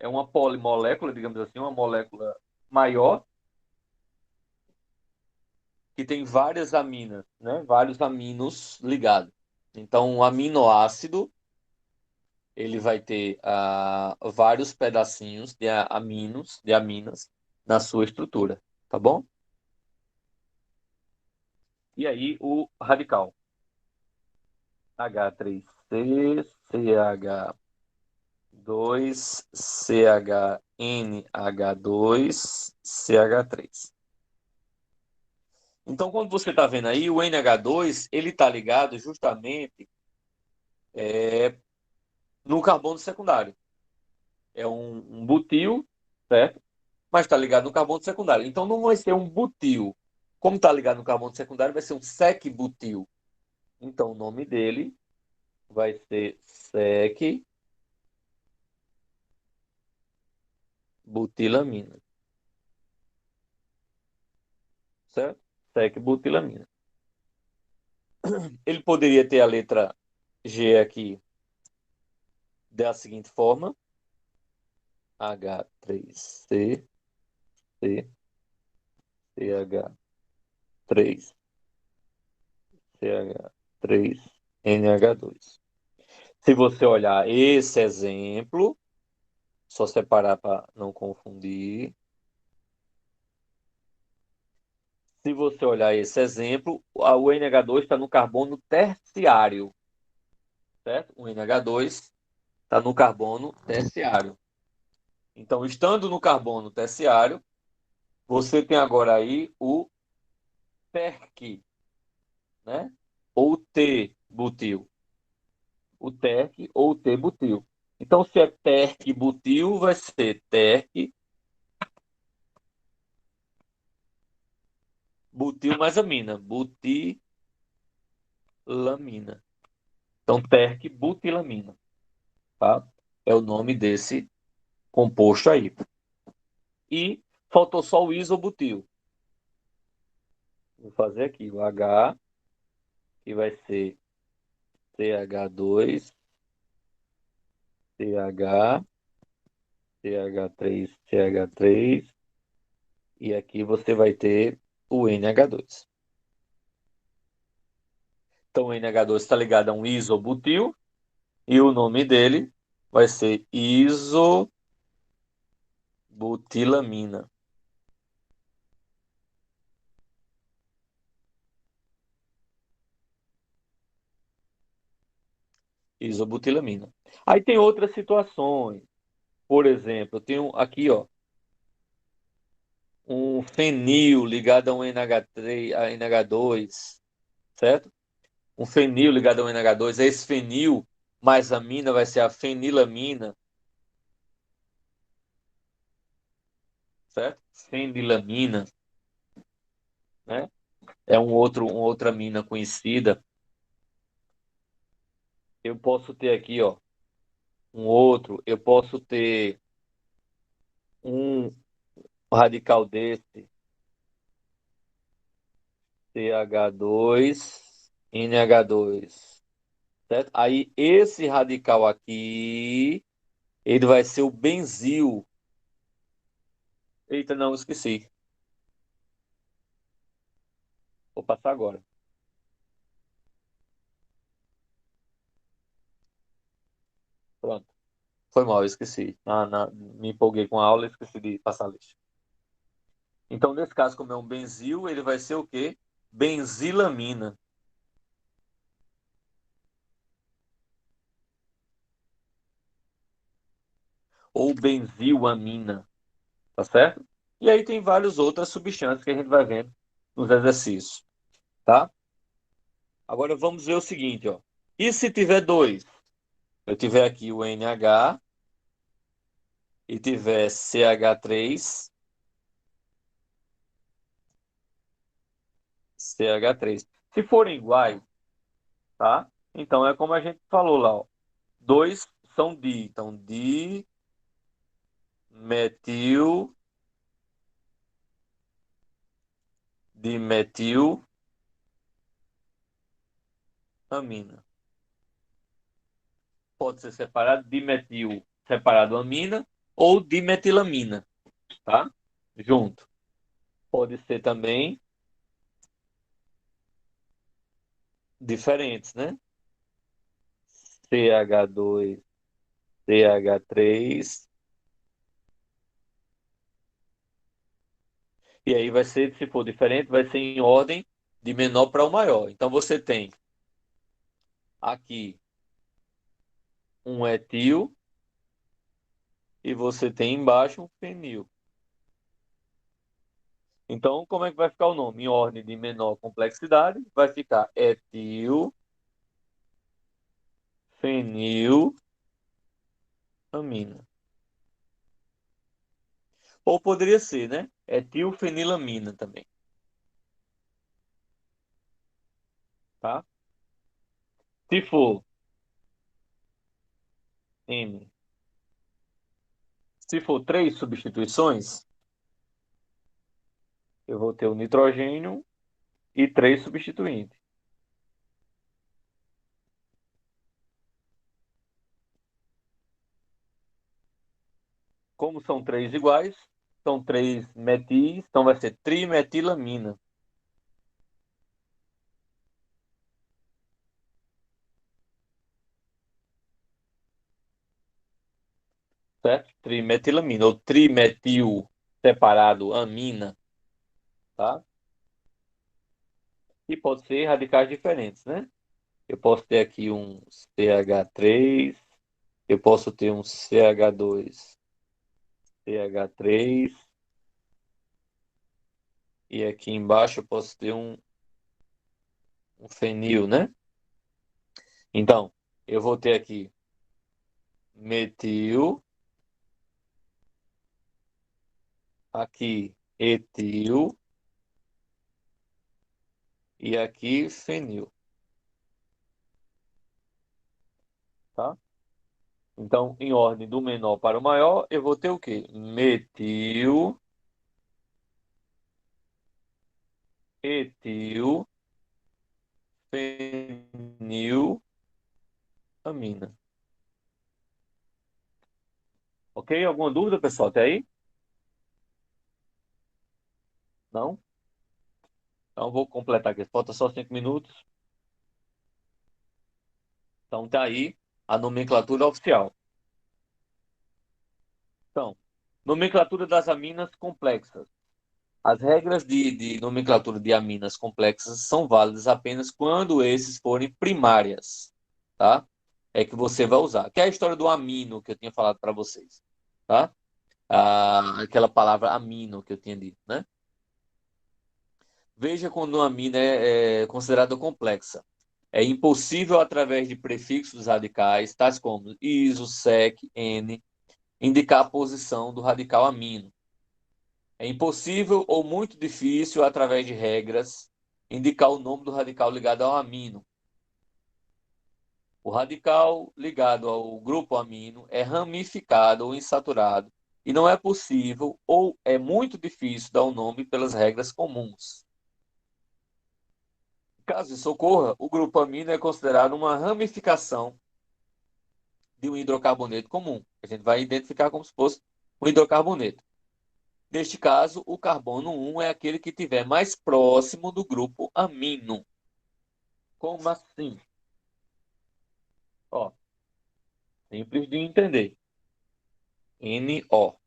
uma polimolécula, digamos assim, uma molécula maior, que tem várias aminas, né? Vários aminos ligados. Então, um aminoácido ele vai ter vários pedacinhos de aminas na sua estrutura, tá bom? E aí o radical H3C, CH2, CHNH2, CH3. Então, quando você está vendo aí, o NH2, ele está ligado justamente no carbono secundário. É um butil, certo? Mas está ligado no carbono secundário. Então, não vai ser um butil. Como está ligado no carbono secundário, vai ser um sec-butil. Então, o nome dele vai ser sec-butilamina, certo? Sec-butilamina. Ele poderia ter a letra G aqui da seguinte forma: H3C, C, CH3, CH3, NH2. Se você olhar esse exemplo, só separar para não confundir. Se você olhar esse exemplo, o NH2 está no carbono terciário, certo? O NH2 está no carbono terciário. Então, estando no carbono terciário, você tem agora aí o TERC, né? Ou T-butil. O TERC ou T-butil. Então, se é TERC-butil, vai ser TERC-butil mais amina. Butilamina. Então, TERC-butilamina, tá? É o nome desse composto aí. E faltou só o isobutil. Vou fazer aqui o H, que vai ser CH2, CH, CH3, CH3, e aqui você vai ter o NH2. Então, o NH2 está ligado a um isobutil, e o nome dele vai ser isobutilamina. Isobutilamina. Aí tem outras situações. Por exemplo, eu tenho aqui, ó, um fenil ligado a um NH3, a NH2, certo? Um fenil ligado a um NH2. Esse fenil mais amina vai ser a fenilamina, certo? Fenilamina, né? É uma outra amina conhecida. Eu posso ter aqui, ó, um outro. Eu posso ter um radical desse, CH2, NH2, certo? Aí esse radical aqui, ele vai ser o benzil. Eita, não, esqueci. Vou passar agora. Pronto. Foi mal, eu esqueci. Me empolguei com a aula e esqueci de passar a lista. Então, nesse caso, como é um benzil, ele vai ser o quê? Benzilamina. Ou benzilamina. Tá certo? E aí tem várias outras substâncias que a gente vai vendo nos exercícios. Tá? Agora vamos ver o seguinte, ó. E se tiver dois? Eu tiver aqui o NH e tiver CH3, CH3. Se forem iguais, tá? Então é como a gente falou lá, ó. Dois são di, então dimetilamina. Pode ser separado dimetil, separado amina ou dimetilamina, tá? Junto. Pode ser também diferentes, né? CH2 CH3. E aí vai ser, se for diferente, vai ser em ordem de menor para o maior. Então você tem aqui um etil e você tem embaixo um fenil. Então, como é que vai ficar o nome? Em ordem de menor complexidade, vai ficar etil, fenil, amina. Ou poderia ser, né? Etilfenilamina também, tá? Se for M, se for três substituições, eu vou ter o nitrogênio e três substituintes. Como são três iguais, são três metis, então vai ser trimetilamina. Certo? Trimetilamina, ou trimetil separado amina, tá? E pode ser radicais diferentes, né? Eu posso ter aqui um CH3, eu posso ter um CH2, CH3, e aqui embaixo eu posso ter um fenil, né? Então, eu vou ter aqui metil, aqui etil e aqui fenil, tá? Então, em ordem do menor para o maior, eu vou ter o quê? Metil, etil, fenil, amina. Ok? Alguma dúvida, pessoal? Até aí? Não? Então, vou completar aqui. Falta só 5 minutos. Então, tá aí a nomenclatura oficial. Então, nomenclatura das aminas complexas. As regras de nomenclatura de aminas complexas são válidas apenas quando esses forem primárias, tá? É que você vai usar. Que é a história do amino que eu tinha falado para vocês, tá? Aquela palavra amino que eu tinha dito, né? Veja quando uma amina é considerada complexa. É impossível, através de prefixos radicais, tais como iso, sec, N, indicar a posição do radical amino. É impossível ou muito difícil, através de regras, indicar o nome do radical ligado ao amino. O radical ligado ao grupo amino é ramificado ou insaturado e não é possível ou é muito difícil dar o nome pelas regras comuns. Caso isso ocorra, o grupo amino é considerado uma ramificação de um hidrocarboneto comum. A gente vai identificar como se fosse um hidrocarboneto. Neste caso, o carbono 1 é aquele que estiver mais próximo do grupo amino. Como assim? Ó, simples de entender. NO.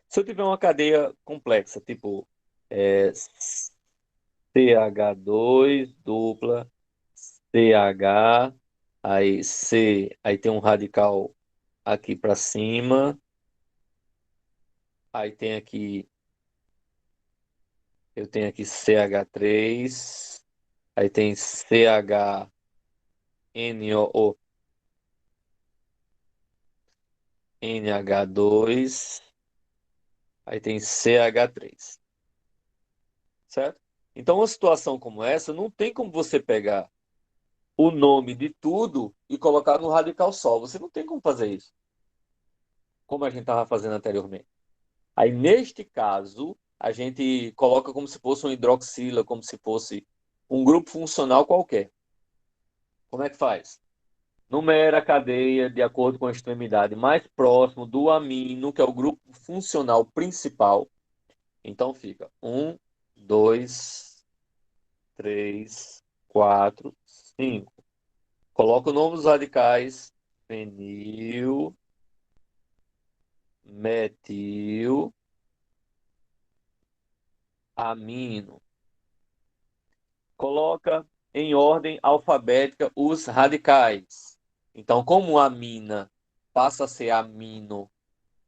Se eu tiver uma cadeia complexa, tipo CH2 dupla, CH, aí C, aí tem um radical aqui para cima, aí tem aqui, eu tenho aqui CH3, aí tem CHNO, NH2, aí tem CH3, certo? Então, uma situação como essa, não tem como você pegar o nome de tudo e colocar no radical só. Você não tem como fazer isso, como a gente estava fazendo anteriormente. Aí, neste caso, a gente coloca como se fosse uma hidroxila, como se fosse um grupo funcional qualquer. Como é que faz? Numera a cadeia de acordo com a extremidade mais próximo do amino, que é o grupo funcional principal. Então fica 1, 2, 3, 4, 5. Coloca o nome dos radicais fenil, metil, amino. Coloca em ordem alfabética os radicais. Então, como amina passa a ser amino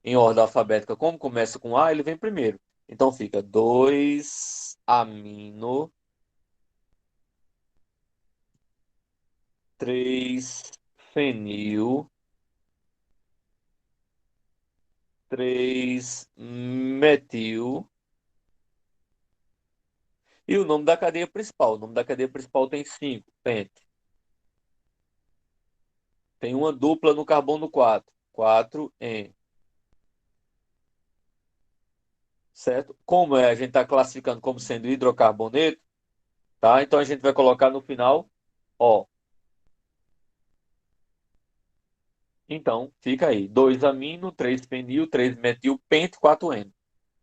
em ordem alfabética, como começa com A, ele vem primeiro. Então fica 2-amino, 3-fenil, 3-metil. E o nome da cadeia principal. O nome da cadeia principal tem 5, pente. Tem uma dupla no carbono 4, 4-en. Certo? Como a gente está classificando como sendo hidrocarboneto, tá? Então a gente vai colocar no final O. Então, fica aí. 2-amino, 3-fenil, 3-metil, pente, 4-eno.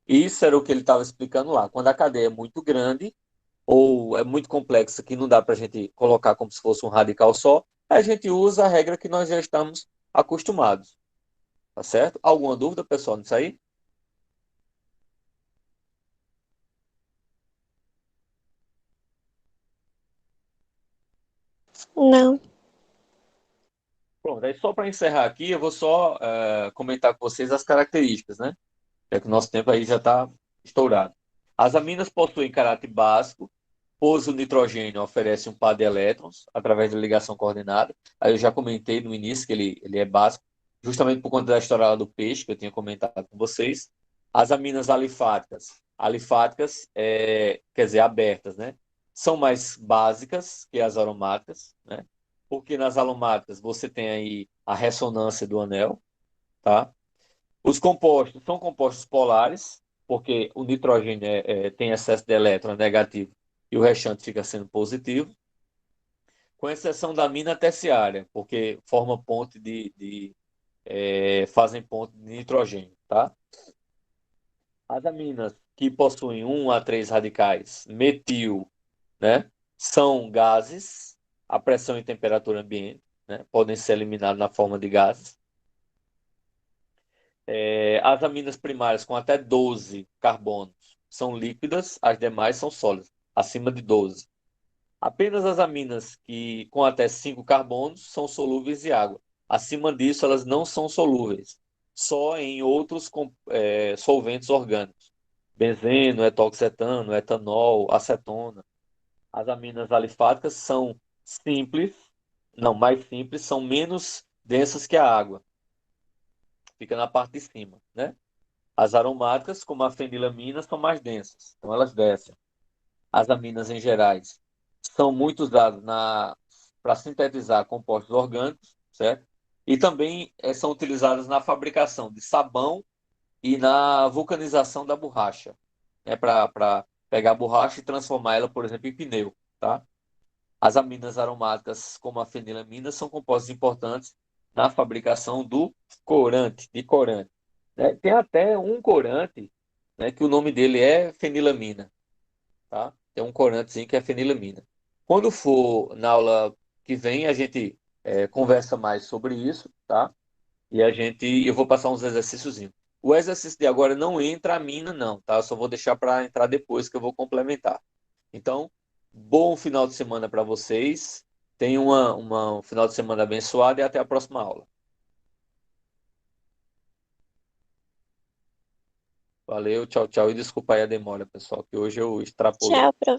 Isso era o que ele estava explicando lá. Quando a cadeia é muito grande ou é muito complexa, que não dá para a gente colocar como se fosse um radical só, a gente usa a regra que nós já estamos acostumados. Tá certo? Alguma dúvida, pessoal, nisso aí? Não. Pronto, aí só para encerrar aqui, eu vou só comentar com vocês as características, né? Já que o nosso tempo aí já está estourado. As aminas possuem caráter básico, pois o nitrogênio oferece um par de elétrons através da ligação coordenada. Aí eu já comentei no início que ele é básico, justamente por conta da história lá do peixe, que eu tinha comentado com vocês. As aminas alifáticas, quer dizer, abertas, né? São mais básicas que as aromáticas, né? Porque nas aromáticas você tem aí a ressonância do anel, tá? Os compostos são compostos polares, porque o nitrogênio tem excesso de elétron negativo e o restante fica sendo positivo, com exceção da mina terciária, porque forma ponte fazem ponte de nitrogênio, tá? As aminas que possuem 1 a 3 radicais metil, né, são gases a pressão e temperatura ambiente, né, podem ser eliminados na forma de gases. As aminas primárias com até 12 carbonos são líquidas, as demais são sólidas, acima de 12. Apenas as aminas que com até 5 carbonos são solúveis em água. Acima disso, elas não são solúveis, só em outros solventes orgânicos. Benzeno, etoxetano, etanol, acetona. As aminas alifáticas são simples, não, mais simples, são menos densas que a água. Fica na parte de cima, né? As aromáticas, como a fenilamina, são mais densas, então elas descem. As aminas em gerais são muito usadas para sintetizar compostos orgânicos, certo? E também são utilizadas na fabricação de sabão e na vulcanização da borracha, né? Para pegar a borracha e transformar ela, por exemplo, em pneu, tá? As aminas aromáticas, como a fenilamina, são compostos importantes na fabricação do corante, de corante, né? Tem até um corante, né, que o nome dele é fenilamina, tá? Tem um corantezinho que é fenilamina. Quando for na aula que vem, a gente conversa mais sobre isso, tá? E eu vou passar uns exercícios. O exercício de agora não entra a mina, não, tá? Eu só vou deixar para entrar depois que eu vou complementar. Então, bom final de semana para vocês. Tenham um final de semana abençoado e até a próxima aula. Valeu, tchau, tchau. E desculpa aí a demora, pessoal, que hoje eu extrapolei. Tchau, prof.